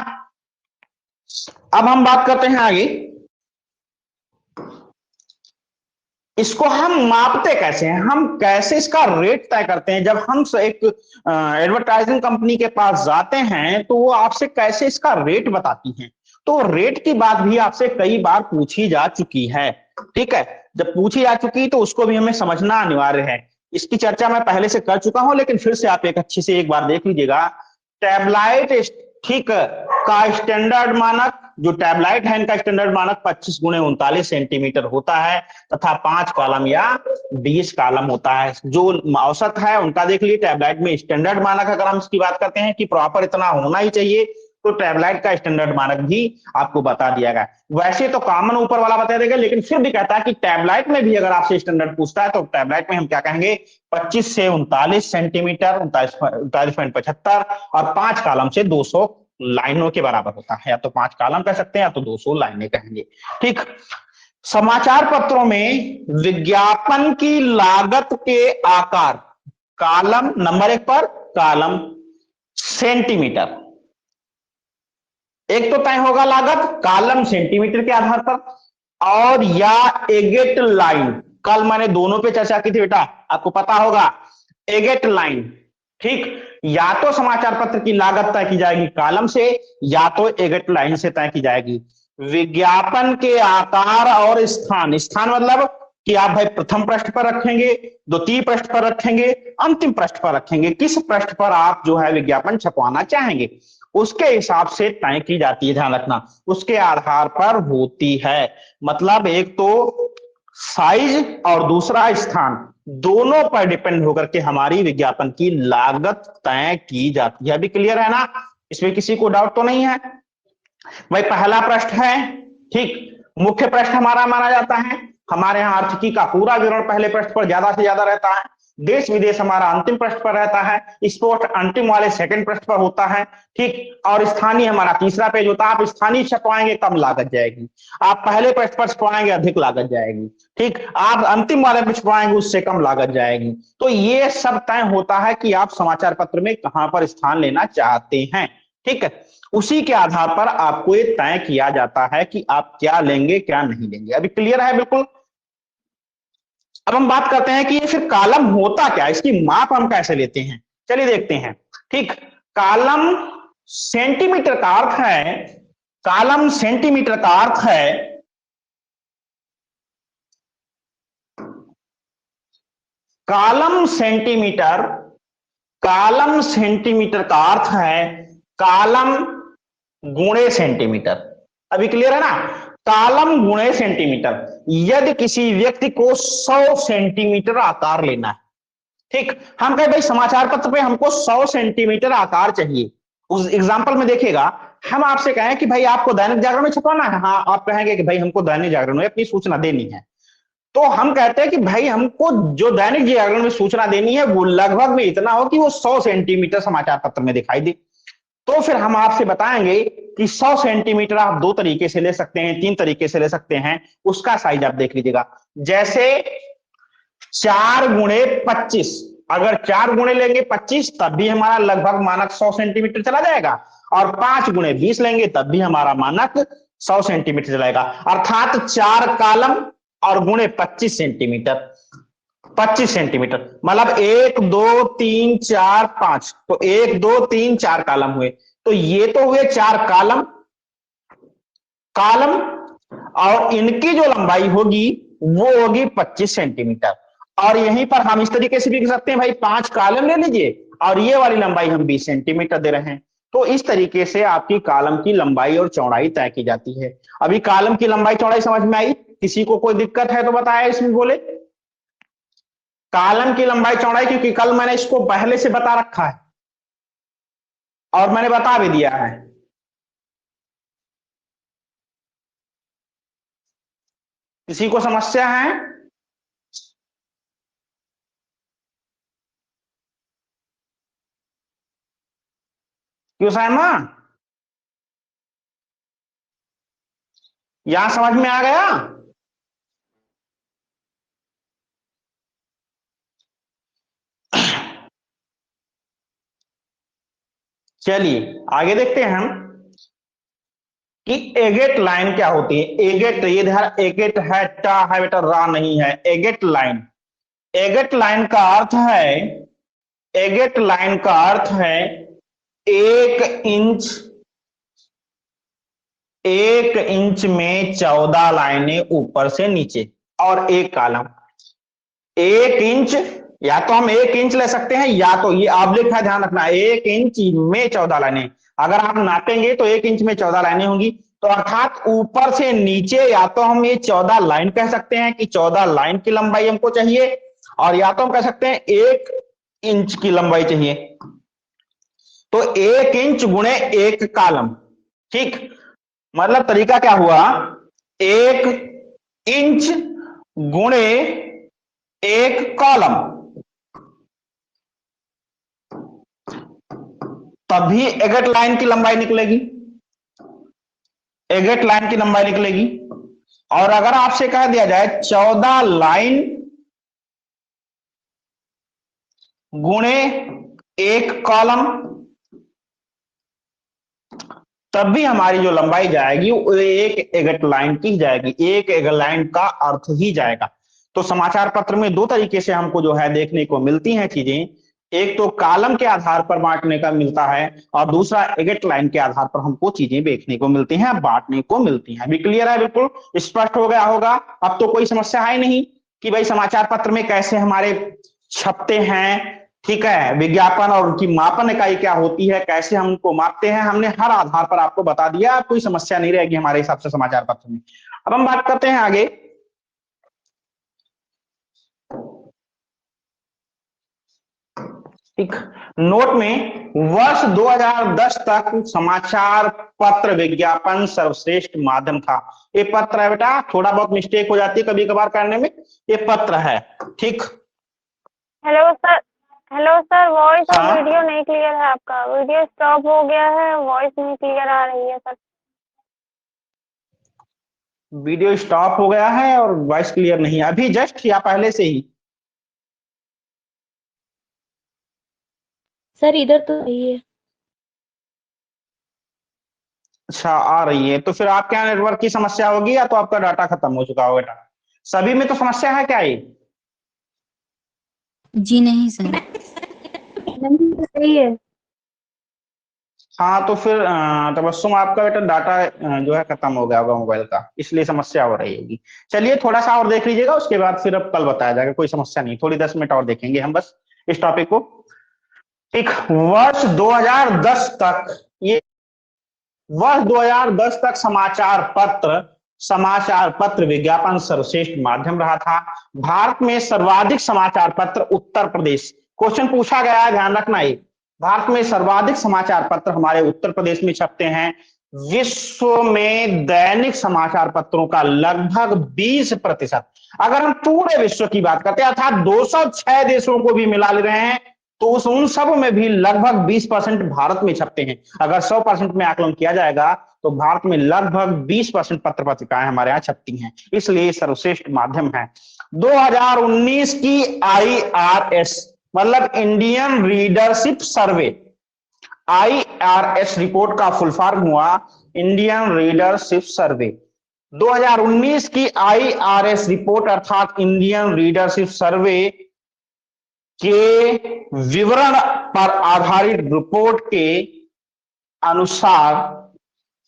[SPEAKER 1] अब हम बात करते हैं आगे, इसको हम मापते कैसे हैं, हम कैसे इसका रेट तय करते हैं। जब हम एक एडवर्टाइजिंग कंपनी के पास जाते हैं तो वो आपसे कैसे इसका रेट बताती हैं, तो रेट की बात भी आपसे कई बार पूछी जा चुकी है, ठीक है। जब पूछी जा चुकी तो उसको भी हमें समझना अनिवार्य है। इसकी चर्चा मैं पहले से कर चुका हूं, लेकिन फिर से आप एक अच्छी से एक बार देख लीजिएगा। टैबलाइट, ठीक, का स्टैंडर्ड मानक, जो टैबलाइट है इनका स्टैंडर्ड मानक 25 गुणे 39 सेंटीमीटर होता है, तथा 5 कॉलम या 20 कॉलम होता है। जो औसत है उनका देख लीजिए। टैबलाइट में स्टैंडर्ड मानक अगर हम इसकी बात करते हैं कि प्रॉपर इतना होना ही चाहिए, तो टैबलाइट का स्टैंडर्ड मानक भी आपको बता दिया गया। वैसे तो कॉमन ऊपर वाला बता देगा, लेकिन फिर भी कहता है कि टैबलाइट में भी अगर आपसे स्टैंडर्ड पूछता है तो टैबलाइट में हम क्या कहेंगे, 25 से 39 सेंटीमीटर, 39.75, और 5 कॉलम से 200 लाइनों के बराबर होता है। या तो 5 कॉलम कह सकते हैं या तो 200 लाइनें कहेंगे, ठीक। समाचार पत्रों में विज्ञापन की लागत के आकार, कॉलम नंबर 1 पर कॉलम सेंटीमीटर, एक तो तय होगा लागत कॉलम सेंटीमीटर के आधार पर, और या एगेट लाइन, कल मैंने दोनों पे चर्चा की थी बेटा, आपको पता होगा, एगेट लाइन, ठीक। या तो समाचार पत्र की लागत तय की जाएगी कॉलम से, या तो एगेट लाइन से तय की जाएगी। विज्ञापन के आकार और स्थान, स्थान मतलब कि आप भाई प्रथम पृष्ठ पर रखेंगे, द्वितीय पृष्ठ पर रखेंगे, अंतिम पृष्ठ पर रखेंगे, किस पृष्ठ पर आप जो है विज्ञापन छपवाना चाहेंगे, उसके हिसाब से तय की जाती है। ध्यान रखना, उसके आधार पर होती है। मतलब एक तो साइज और दूसरा स्थान, दोनों पर डिपेंड होकर के हमारी विज्ञापन की लागत तय की जाती है। अभी क्लियर है ना, इसमें किसी को डाउट तो नहीं है। भाई पहला पृष्ठ है, ठीक, मुख्य पृष्ठ हमारा माना जाता है। हमारे यहाँ आर्थिकी का पूरा विवरण पहले पृष्ठ पर ज्यादा से ज्यादा रहता है। देश विदेश हमारा अंतिम पृष्ठ पर रहता है। स्पोर्ट अंतिम वाले सेकंड पृष्ठ पर होता है, ठीक। और स्थानीय हमारा तीसरा पेज होता है। आप स्थानीय छपवाएंगे कम लागत जाएगी, आप पहले पृष्ठ पर छपवाएंगे अधिक लागत जाएगी, ठीक। आप अंतिम वाले पे छपवाएंगे उससे कम लागत जाएगी। तो ये सब तय होता है कि आप समाचार पत्र में कहां पर स्थान लेना चाहते हैं, ठीक है। उसी के आधार पर आपको ये तय किया जाता है कि आप क्या लेंगे क्या नहीं लेंगे। अभी क्लियर है बिल्कुल। अब हम बात करते हैं कि ये फिर कॉलम होता क्या, इसकी माप हम कैसे लेते हैं, चलिए देखते हैं, ठीक। कॉलम सेंटीमीटर का अर्थ है, कॉलम सेंटीमीटर का अर्थ है कॉलम सेंटीमीटर, कॉलम सेंटीमीटर का अर्थ है कॉलम गुणे सेंटीमीटर। अभी क्लियर है ना? कॉलम गुणे सेंटीमीटर। यदि किसी व्यक्ति को 100 सेंटीमीटर आकार लेना है, ठीक, हम कहे भाई समाचार पत्र पे हमको 100 सेंटीमीटर आकार चाहिए। उस एग्जांपल में देखिएगा, हम आपसे कहें कि भाई आपको दैनिक जागरण में छपवाना है, हाँ, आप कहेंगे कि भाई हमको दैनिक जागरण में अपनी सूचना देनी है, तो हम कहते हैं कि भाई हमको जो दैनिक जागरण में सूचना देनी है वो लगभग में इतना हो कि वो 100 सेंटीमीटर समाचार पत्र में दिखाई दे। तो फिर हम आपसे बताएंगे कि 100 सेंटीमीटर आप 2 तरीके से ले सकते हैं, 3 तरीके से ले सकते हैं, उसका साइज आप देख लीजिएगा। जैसे 4 गुणे 25, अगर 4 गुणे लेंगे 25 तब भी हमारा लगभग मानक 100 सेंटीमीटर चला जाएगा, और 5 गुणे 20 लेंगे तब भी हमारा मानक 100 सेंटीमीटर चलाएगा। अर्थात 4 कॉलम और गुणे 25 सेंटीमीटर, 25 सेंटीमीटर मतलब 1 2 3 4 5, तो 1 2 3 4 कॉलम हुए। तो ये तो हुए 4 कॉलम, कॉलम, और इनकी जो लंबाई होगी वो होगी 25 सेंटीमीटर। और यहीं पर हम इस तरीके से भी कर सकते हैं, भाई 5 कॉलम ले लीजिए और ये वाली लंबाई हम 20 सेंटीमीटर दे रहे हैं। तो इस तरीके से आपकी कॉलम की लंबाई और चौड़ाई तय की जाती है। अभी कॉलम की लंबाई चौड़ाई समझ में आई? किसी को कोई दिक्कत है तो बताया इसमें, बोले। कॉलम की लंबाई चौड़ाई, क्योंकि कल मैंने इसको पहले से बता रखा है और मैंने बता भी दिया है। किसी को समस्या है? क्यों साइमा, यहां समझ में आ गया? चलिए आगे देखते हैं हम कि एगेट लाइन क्या होती है। एगेट, ये ध्यान, एगेट है, टा है बेटा, रा नहीं है। एगेट लाइन, एगेट लाइन का अर्थ है, एगेट लाइन का अर्थ है 1 इंच, 1 इंच में 14 लाइनें ऊपर से नीचे और 1 कॉलम। 1 इंच, या तो हम 1 इंच ले सकते हैं, या तो ये ऑब्लिक है, ध्यान रखना, 1 इंच में 14 लाइनें। अगर आप नापेंगे तो 1 इंच में 14 लाइनें होंगी, तो अर्थात ऊपर से नीचे या तो हम ये 14 लाइन कह सकते हैं कि 14 लाइन की लंबाई हमको चाहिए, और या तो हम कह सकते हैं 1 इंच की लंबाई चाहिए। तो 1 इंच गुणे 1 कॉलम, ठीक, मतलब तरीका क्या हुआ, 1 इंच गुणे 1 कॉलम, तभी एगेट लाइन की लंबाई निकलेगी, एगेट लाइन की लंबाई निकलेगी। और अगर आपसे कह दिया जाए 14 लाइन गुणे 1 कॉलम, तब भी हमारी जो लंबाई जाएगी वो एक एगेट लाइन की जाएगी, एक एगेट लाइन का अर्थ ही जाएगा। तो समाचार पत्र में 2 तरीके से हमको जो है देखने को मिलती हैं चीजें, एक तो कॉलम के आधार पर बांटने का मिलता है, और दूसरा एगेट लाइन के आधार पर हमको चीजें देखने को मिलती हैं, बांटने को मिलती हैं। अभी क्लियर है? बिल्कुल स्पष्ट हो गया होगा। अब तो कोई समस्या है नहीं कि भाई समाचार पत्र में कैसे हमारे छपते हैं, ठीक है, विज्ञापन और उनकी मापन इकाई क्या होती है, कैसे हम उनको मापते हैं, हमने हर आधार पर आपको बता दिया। अब कोई समस्या नहीं रहेगी हमारे हिसाब से समाचार पत्र में। अब हम बात करते हैं आगे। ठीक, नोट में वर्ष 2010 तक समाचार पत्र विज्ञापन सर्वश्रेष्ठ माध्यम था। ये पत्र है बेटा, थोड़ा बहुत मिस्टेक हो जाती है कभी कभार करने में, ये पत्र है, ठीक।
[SPEAKER 2] Hello sir, hello sir, voice और
[SPEAKER 1] हाँ,
[SPEAKER 2] वीडियो नहीं क्लियर है आपका, वीडियो स्टॉप हो गया है, वॉइस नहीं क्लियर आ रही है सर।
[SPEAKER 1] वीडियो स्टॉप हो गया है और वॉइस क्लियर नहीं है अभी जस्ट, या पहले से ही?
[SPEAKER 3] सर इधर तो नहीं है।
[SPEAKER 1] अच्छा, आ रही है, तो फिर आपके यहाँ नेटवर्क की समस्या होगी या तो आपका डाटा खत्म हो चुका होगा। बेटा सभी में तो समस्या है क्या ये?
[SPEAKER 3] जी नहीं सर।
[SPEAKER 2] नहीं, सही है।
[SPEAKER 1] हाँ तो फिर तबस्सुम आपका बेटा डाटा जो है खत्म हो गया होगा मोबाइल का, इसलिए समस्या हो रही होगी। चलिए थोड़ा सा और देख लीजिएगा, उसके बाद फिर अब कल बताया जाएगा, कोई समस्या नहीं, थोड़ी 10 मिनट और देखेंगे हम बस इस टॉपिक को। एक वर्ष 2010 तक, ये वर्ष 2010 तक समाचार पत्र विज्ञापन सर्वश्रेष्ठ माध्यम रहा था। भारत में सर्वाधिक समाचार पत्र उत्तर प्रदेश, क्वेश्चन पूछा गया है, ध्यान रखना ये, भारत में सर्वाधिक समाचार पत्र हमारे उत्तर प्रदेश में छपते हैं। विश्व में दैनिक समाचार पत्रों का लगभग 20%, अगर हम पूरे विश्व की बात करते हैं अर्थात 206 देशों को भी मिला ले रहे हैं, तो उन सब में भी लगभग 20% भारत में छपते हैं। अगर 100% में आकलन किया जाएगा तो भारत में लगभग 20% पत्र पत्रिकाएं हमारे यहाँ छपती हैं, इसलिए सर्वश्रेष्ठ माध्यम है। 2019 की IRS मतलब इंडियन रीडरशिप सर्वे, IRS रिपोर्ट का फुल फॉर्म हुआ इंडियन रीडरशिप सर्वे। 2019 की IRS रिपोर्ट अर्थात इंडियन रीडरशिप सर्वे के विवरण पर आधारित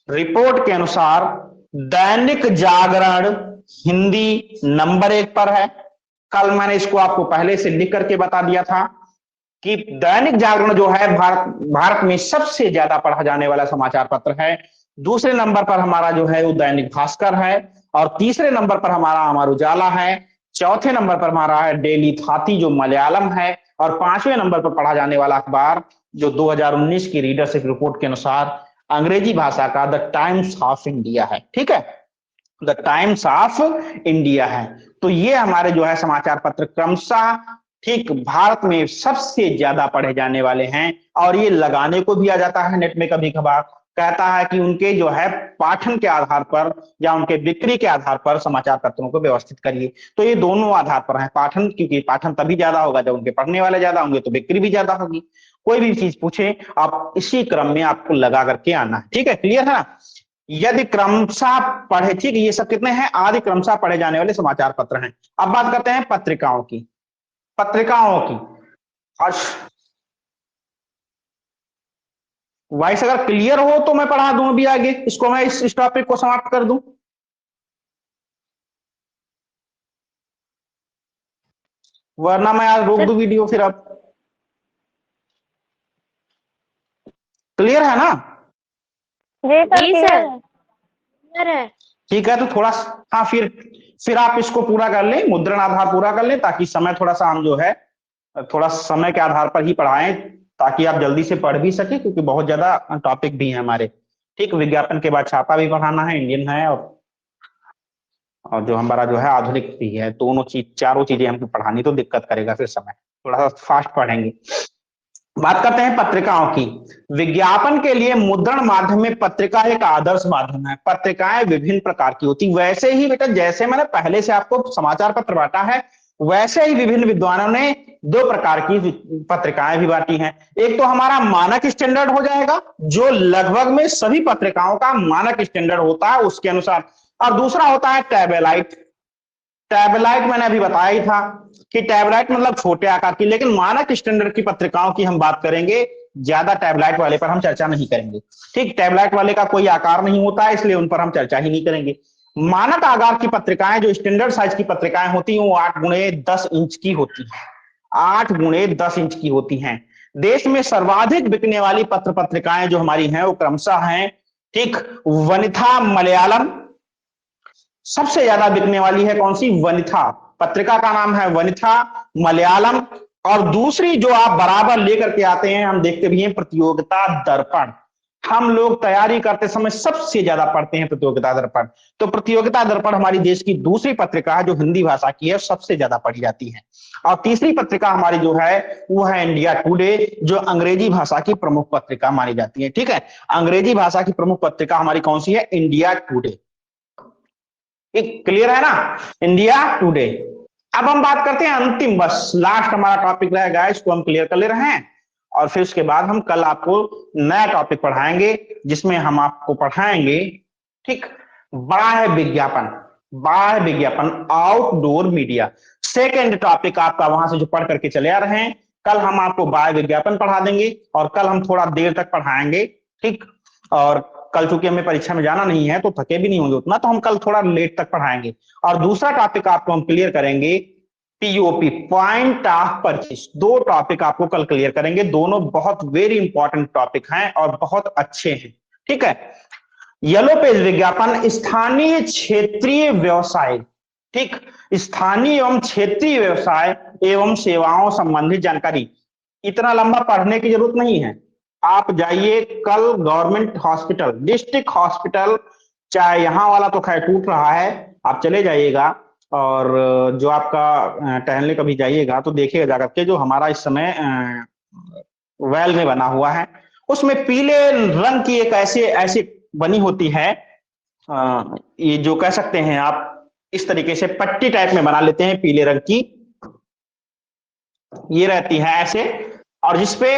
[SPEAKER 1] रिपोर्ट के अनुसार दैनिक जागरण हिंदी नंबर 1 पर है। कल मैंने इसको आपको पहले से लिख करके बता दिया था कि दैनिक जागरण जो है भारत में सबसे ज्यादा पढ़ा जाने वाला समाचार पत्र है। दूसरे नंबर पर हमारा जो है वो दैनिक भास्कर है, और तीसरे नंबर पर हमारा अमर उजाला है, चौथे नंबर पर हमारा है डेली थाती जो मलयालम है, और 5वें नंबर पर पढ़ा जाने वाला अखबार जो 2019 की रीडरशिप रिपोर्ट के अनुसार अंग्रेजी भाषा का द टाइम्स ऑफ इंडिया है। ठीक है, द टाइम्स ऑफ इंडिया है। तो ये हमारे जो है समाचार पत्र क्रमशः ठीक भारत में सबसे ज्यादा पढ़े जाने वाले हैं, और ये लगाने को भी आ जाता है नेट में कभी कभार, कहता है कि उनके जो है पाठन के आधार पर या उनके बिक्री के आधार पर समाचार पत्रों को व्यवस्थित करिए। तो ये दोनों आधार पर है, पाठन, क्योंकि पाठन तभी ज्यादा होगा जब उनके पढ़ने वाले ज्यादा होंगे तो बिक्री भी ज्यादा होगी। कोई भी चीज पूछे आप इसी क्रम में आपको लगा करके आना है। ठीक है, क्लियर है ना? यदि क्रमशः पढ़े, ठीक, ये सब कितने हैं? आदि क्रमशः पढ़े जाने वाले समाचार पत्र हैं। अब बात करते हैं पत्रिकाओं की। वॉइस अगर क्लियर हो तो मैं पढ़ा दूं अभी आगे, इसको मैं इस टॉपिक को समाप्त कर दूं। वरना मैं आज रोक दूं वीडियो फिर। अब क्लियर है ना?
[SPEAKER 2] जी सर, क्लियर है।
[SPEAKER 1] ठीक है, तो थोड़ा हाँ फिर आप इसको पूरा कर लें, मुद्रण आधार पूरा कर लें, ताकि समय थोड़ा सा हम जो है थोड़ा समय के आधार पर ही पढ़ाएं, ताकि आप जल्दी से पढ़ भी सके, क्योंकि बहुत ज्यादा टॉपिक भी है हमारे। ठीक, विज्ञापन के बाद छापा भी पढ़ाना है, इंडियन है, और जो हमारा जो है आधुनिक भी है। दोनों चीज, चारों चीजें हमको पढ़ानी, तो दिक्कत करेगा फिर समय, थोड़ा सा फास्ट पढ़ेंगे। बात करते हैं पत्रिकाओं की। विज्ञापन के लिए मुद्रण माध्यम में पत्रिका एक आदर्श माध्यम है। पत्रिकाएं विभिन्न प्रकार की होती, वैसे ही बेटा जैसे मैंने पहले से आपको समाचार पत्र बांटा है, वैसे ही विभिन्न विद्वानों ने 2 प्रकार की पत्रिकाएं भी बांटी हैं। एक तो हमारा मानक स्टैंडर्ड हो जाएगा, जो लगभग में सभी पत्रिकाओं का मानक स्टैंडर्ड होता है उसके अनुसार, और दूसरा होता है टैबलाइट। टैबलाइट मैंने अभी बताया ही था कि टैबलाइट मतलब छोटे आकार की, लेकिन मानक स्टैंडर्ड की पत्रिकाओं की हम बात करेंगे, ज्यादा टैबलाइट वाले पर हम चर्चा नहीं करेंगे। ठीक, टैबलाइट वाले का कोई आकार नहीं होता है, इसलिए उन पर हम चर्चा ही नहीं करेंगे। मानक आकार की पत्रिकाएं, जो स्टैंडर्ड साइज की पत्रिकाएं होती हैं, वो 8x10 इंच की होती हैं। 8x10 इंच की होती हैं। देश में सर्वाधिक बिकने वाली पत्र पत्रिकाएं जो हमारी हैं वो क्रमशः हैं, ठीक, वनिथा मलयालम सबसे ज्यादा बिकने वाली है। कौन सी? वनिथा, पत्रिका का नाम है वनिथा मलयालम। और दूसरी जो आप बराबर लेकर के आते हैं, हम देखते भी हैं, प्रतियोगिता दर्पण। हम लोग तैयारी करते समय सबसे ज्यादा पढ़ते हैं प्रतियोगिता दर्पण। तो प्रतियोगिता दर्पण हमारी देश की दूसरी पत्रिका है जो हिंदी भाषा की है, सबसे ज्यादा पढ़ी जाती है। और तीसरी पत्रिका हमारी जो है वो है इंडिया टुडे, जो अंग्रेजी भाषा की प्रमुख पत्रिका मानी जाती है। ठीक है, अंग्रेजी भाषा की प्रमुख पत्रिका हमारी कौन सी है? India today. क्लियर है ना? India today. अब हम बात करते हैं अंतिम, बस लास्ट हमारा टॉपिक रहेगा, इसको हम क्लियर कर ले रहे हैं, और फिर उसके बाद हम कल आपको नया टॉपिक पढ़ाएंगे, जिसमें हम आपको पढ़ाएंगे, ठीक, बाह्य विज्ञापन, आउटडोर मीडिया। सेकेंड टॉपिक आपका वहां से जो पढ़ करके चले आ रहे हैं, कल हम आपको बाह्य विज्ञापन पढ़ा देंगे, और कल हम थोड़ा देर तक पढ़ाएंगे ठीक। और कल चूंकि हमें परीक्षा में जाना नहीं है तो थके भी नहीं होंगे उतना, तो हम कल थोड़ा लेट तक पढ़ाएंगे। और दूसरा टॉपिक आपको हम क्लियर करेंगे पीओपी, पॉइंट ऑफ परचेज। दो टॉपिक आपको कल क्लियर करेंगे, दोनों बहुत वेरी इंपॉर्टेंट टॉपिक हैं और बहुत अच्छे हैं। ठीक है। येलो पेज विज्ञापन, स्थानीय क्षेत्रीय व्यवसाय। ठीक। स्थानीय एवं क्षेत्रीय व्यवसाय एवं सेवाओं संबंधित जानकारी। इतना लंबा पढ़ने की जरूरत नहीं है। आप जाइए कल गवर्नमेंट हॉस्पिटल, डिस्ट्रिक्ट हॉस्पिटल, चाहे यहां वाला तो खैर टूट रहा है, आप चले जाइएगा। और जो आपका टहलने कभी जाइएगा तो देखिएगा जाकर के, जो हमारा इस समय वेल में बना हुआ है, उसमें पीले रंग की एक ऐसे ऐसी बनी होती है, ये जो कह सकते हैं आप इस तरीके से पट्टी टाइप में बना लेते हैं पीले रंग की, ये रहती है ऐसे, और जिसपे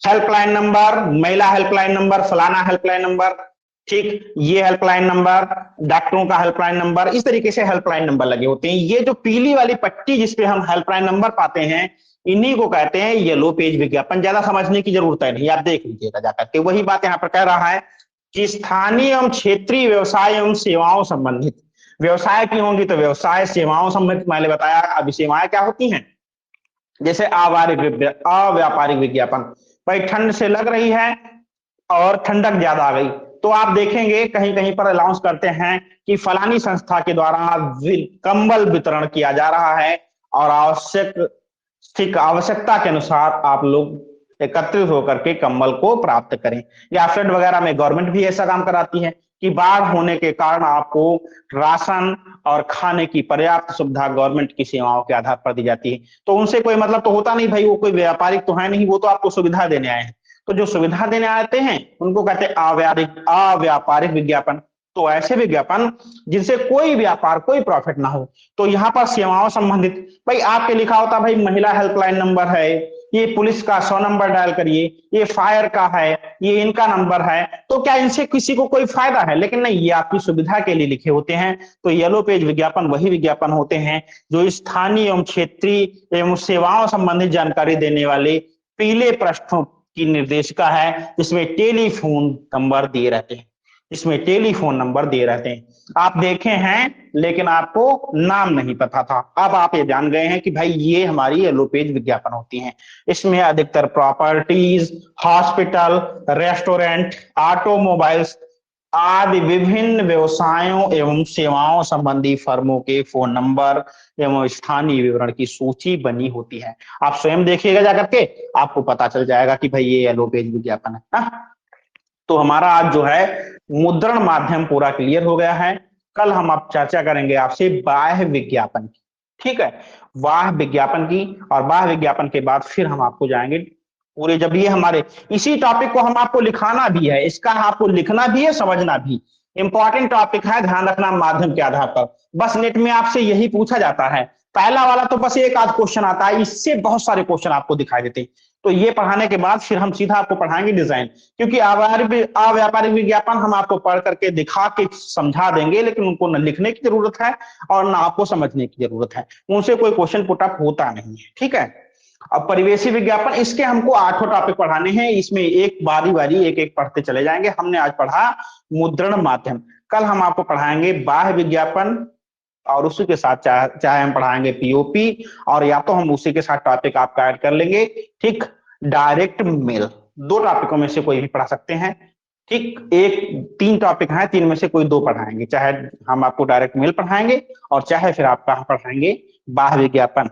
[SPEAKER 1] हेल्पलाइन नंबर, महिला हेल्पलाइन नंबर, फलाना हेल्पलाइन नंबर, ठीक, ये हेल्पलाइन नंबर, डॉक्टरों का हेल्पलाइन नंबर, इस तरीके से हेल्पलाइन नंबर लगे होते हैं। ये जो पीली वाली पट्टी जिसपे हम हेल्पलाइन नंबर पाते हैं, इन्हीं को कहते हैं येलो पेज विज्ञापन। ज्यादा समझने की जरूरत है नहीं, आप देख लीजिएगा जाकर के। वही बात यहाँ पर कह रहा है कि स्थानीय एवं क्षेत्रीय व्यवसाय एवं सेवाओं संबंधित। व्यवसाय की होंगी तो व्यवसाय, सेवाओं संबंधित मैंने बताया। अभी सेवाएं क्या होती हैं, जैसे अव्यापारिक विज्ञापन। भाई ठंड से लग रही है और ठंडक ज्यादा आ गई, तो आप देखेंगे कहीं कहीं पर अनाउंस करते हैं कि फलानी संस्था के द्वारा कंबल वितरण किया जा रहा है, और आवश्यकता के अनुसार आप लोग एकत्रित होकर के कंबल को प्राप्त करें। या फ्लड वगैरह में गवर्नमेंट भी ऐसा काम कराती है कि बाढ़ होने के कारण आपको राशन और खाने की पर्याप्त सुविधा गवर्नमेंट की सेवाओं के आधार पर दी जाती है। तो उनसे कोई मतलब तो होता नहीं भाई, वो कोई व्यापारिक तो है नहीं, वो तो आपको सुविधा देने आए हैं। तो जो सुविधा देने आते हैं उनको कहते हैं अव्यापारिक विज्ञापन। तो ऐसे विज्ञापन जिनसे कोई व्यापार, कोई प्रॉफिट ना हो। तो यहाँ पर सेवाओं संबंधित, भाई आपके लिखा होता भाई महिला हेल्पलाइन नंबर है, ये पुलिस का 100 नंबर डायल करिए, ये फायर का है, ये इनका नंबर है, तो क्या इनसे किसी को कोई फायदा है? लेकिन नहीं, ये आपकी सुविधा के लिए लिखे होते हैं। तो येलो पेज विज्ञापन वही विज्ञापन होते हैं जो स्थानीय एवं क्षेत्रीय एवं सेवाओं संबंधित जानकारी देने वाले पीले पृष्ठों की निर्देशिका है, जिसमें टेलीफोन नंबर दिए रहते हैं, इसमें टेलीफोन नंबर दिए रहते हैं। आप देखे हैं लेकिन आपको नाम नहीं पता था, अब आप ये जान गए हैं कि भाई ये हमारी येलो पेज विज्ञापन होती हैं। इसमें अधिकतर प्रॉपर्टीज, हॉस्पिटल, रेस्टोरेंट, ऑटोमोबाइल्स आदि विभिन्न व्यवसायों एवं सेवाओं संबंधी फर्मों के फोन नंबर एवं स्थानीय विवरण की सूची बनी होती है। आप स्वयं देखिएगा जाकर के, आपको पता चल जाएगा कि भाई ये येलो पेज विज्ञापन है ना? तो हमारा आज जो है मुद्रण माध्यम पूरा क्लियर हो गया है। कल हम अब चर्चा करेंगे आपसे बाह्य विज्ञापन की। ठीक है, बाह्य विज्ञापन की, और बाह्य विज्ञापन के बाद फिर हम आपको जाएंगे पूरे, जब ये हमारे इसी टॉपिक को हम आपको लिखाना भी है, इसका आपको लिखना भी है, समझना भी। इंपॉर्टेंट टॉपिक है, ध्यान रखना माध्यम के आधार पर। बस नेट में आपसे यही पूछा जाता है, पहला वाला तो बस एक आध क्वेश्चन आता है, इससे बहुत सारे क्वेश्चन आपको दिखाई देते हैं। तो ये पढ़ाने के बाद फिर हम सीधा आपको पढ़ाएंगे डिजाइन, क्योंकि अव्यापारिक विज्ञापन हम आपको पढ़ करके दिखा के समझा देंगे, लेकिन उनको न लिखने की जरूरत है और ना आपको समझने की जरूरत है, उनसे कोई क्वेश्चन पुटअप होता नहीं है। ठीक है। अब परिवेशी विज्ञापन, इसके हमको 8 टॉपिक पढ़ाने हैं, इसमें एक बारी बारी एक एक पढ़ते चले जाएंगे। हमने आज पढ़ा मुद्रण माध्यम, कल हम आपको पढ़ाएंगे बाह्य विज्ञापन, और उसी के साथ चाहे हम पढ़ाएंगे पीओपी, और या तो हम उसी के साथ टॉपिक आपका ऐड कर लेंगे। ठीक, डायरेक्ट मेल, 2 टॉपिकों में से कोई भी पढ़ा सकते हैं। ठीक, 3 टॉपिक हैं, 3 में से कोई 2 पढ़ाएंगे, चाहे हम आपको डायरेक्ट मेल पढ़ाएंगे और चाहे फिर आपका पढ़ाएंगे बाह्य विज्ञापन।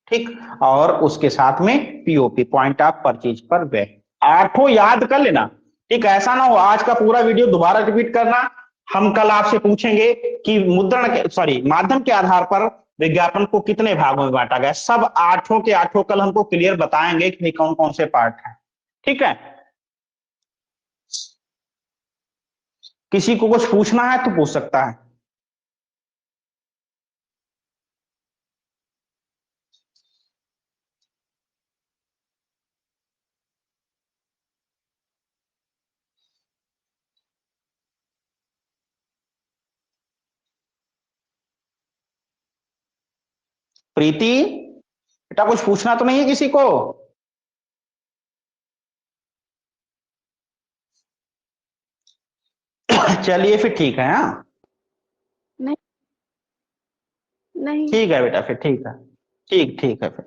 [SPEAKER 1] ठीक, और उसके साथ में पीओपी, पॉइंट ऑफ परचेज पर व्यय। 8 याद कर लेना। ठीक, ऐसा ना हो आज का पूरा वीडियो दोबारा रिपीट करना। हम कल आपसे पूछेंगे कि मुद्रण के माध्यम के आधार पर विज्ञापन को कितने भागों में बांटा गया। सब 8 के 8 कल हमको क्लियर बताएंगे कि कौन कौन से पार्ट हैं। ठीक है, किसी को कुछ पूछना है तो पूछ सकता है। प्रीति, बेटा कुछ पूछना तो नहीं है किसी को? चलिए फिर ठीक है। हाँ
[SPEAKER 2] नहीं।
[SPEAKER 1] ठीक है बेटा, फिर ठीक है। ठीक ठीक है फिर।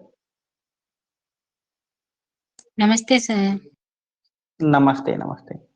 [SPEAKER 3] नमस्ते सर।
[SPEAKER 1] नमस्ते नमस्ते।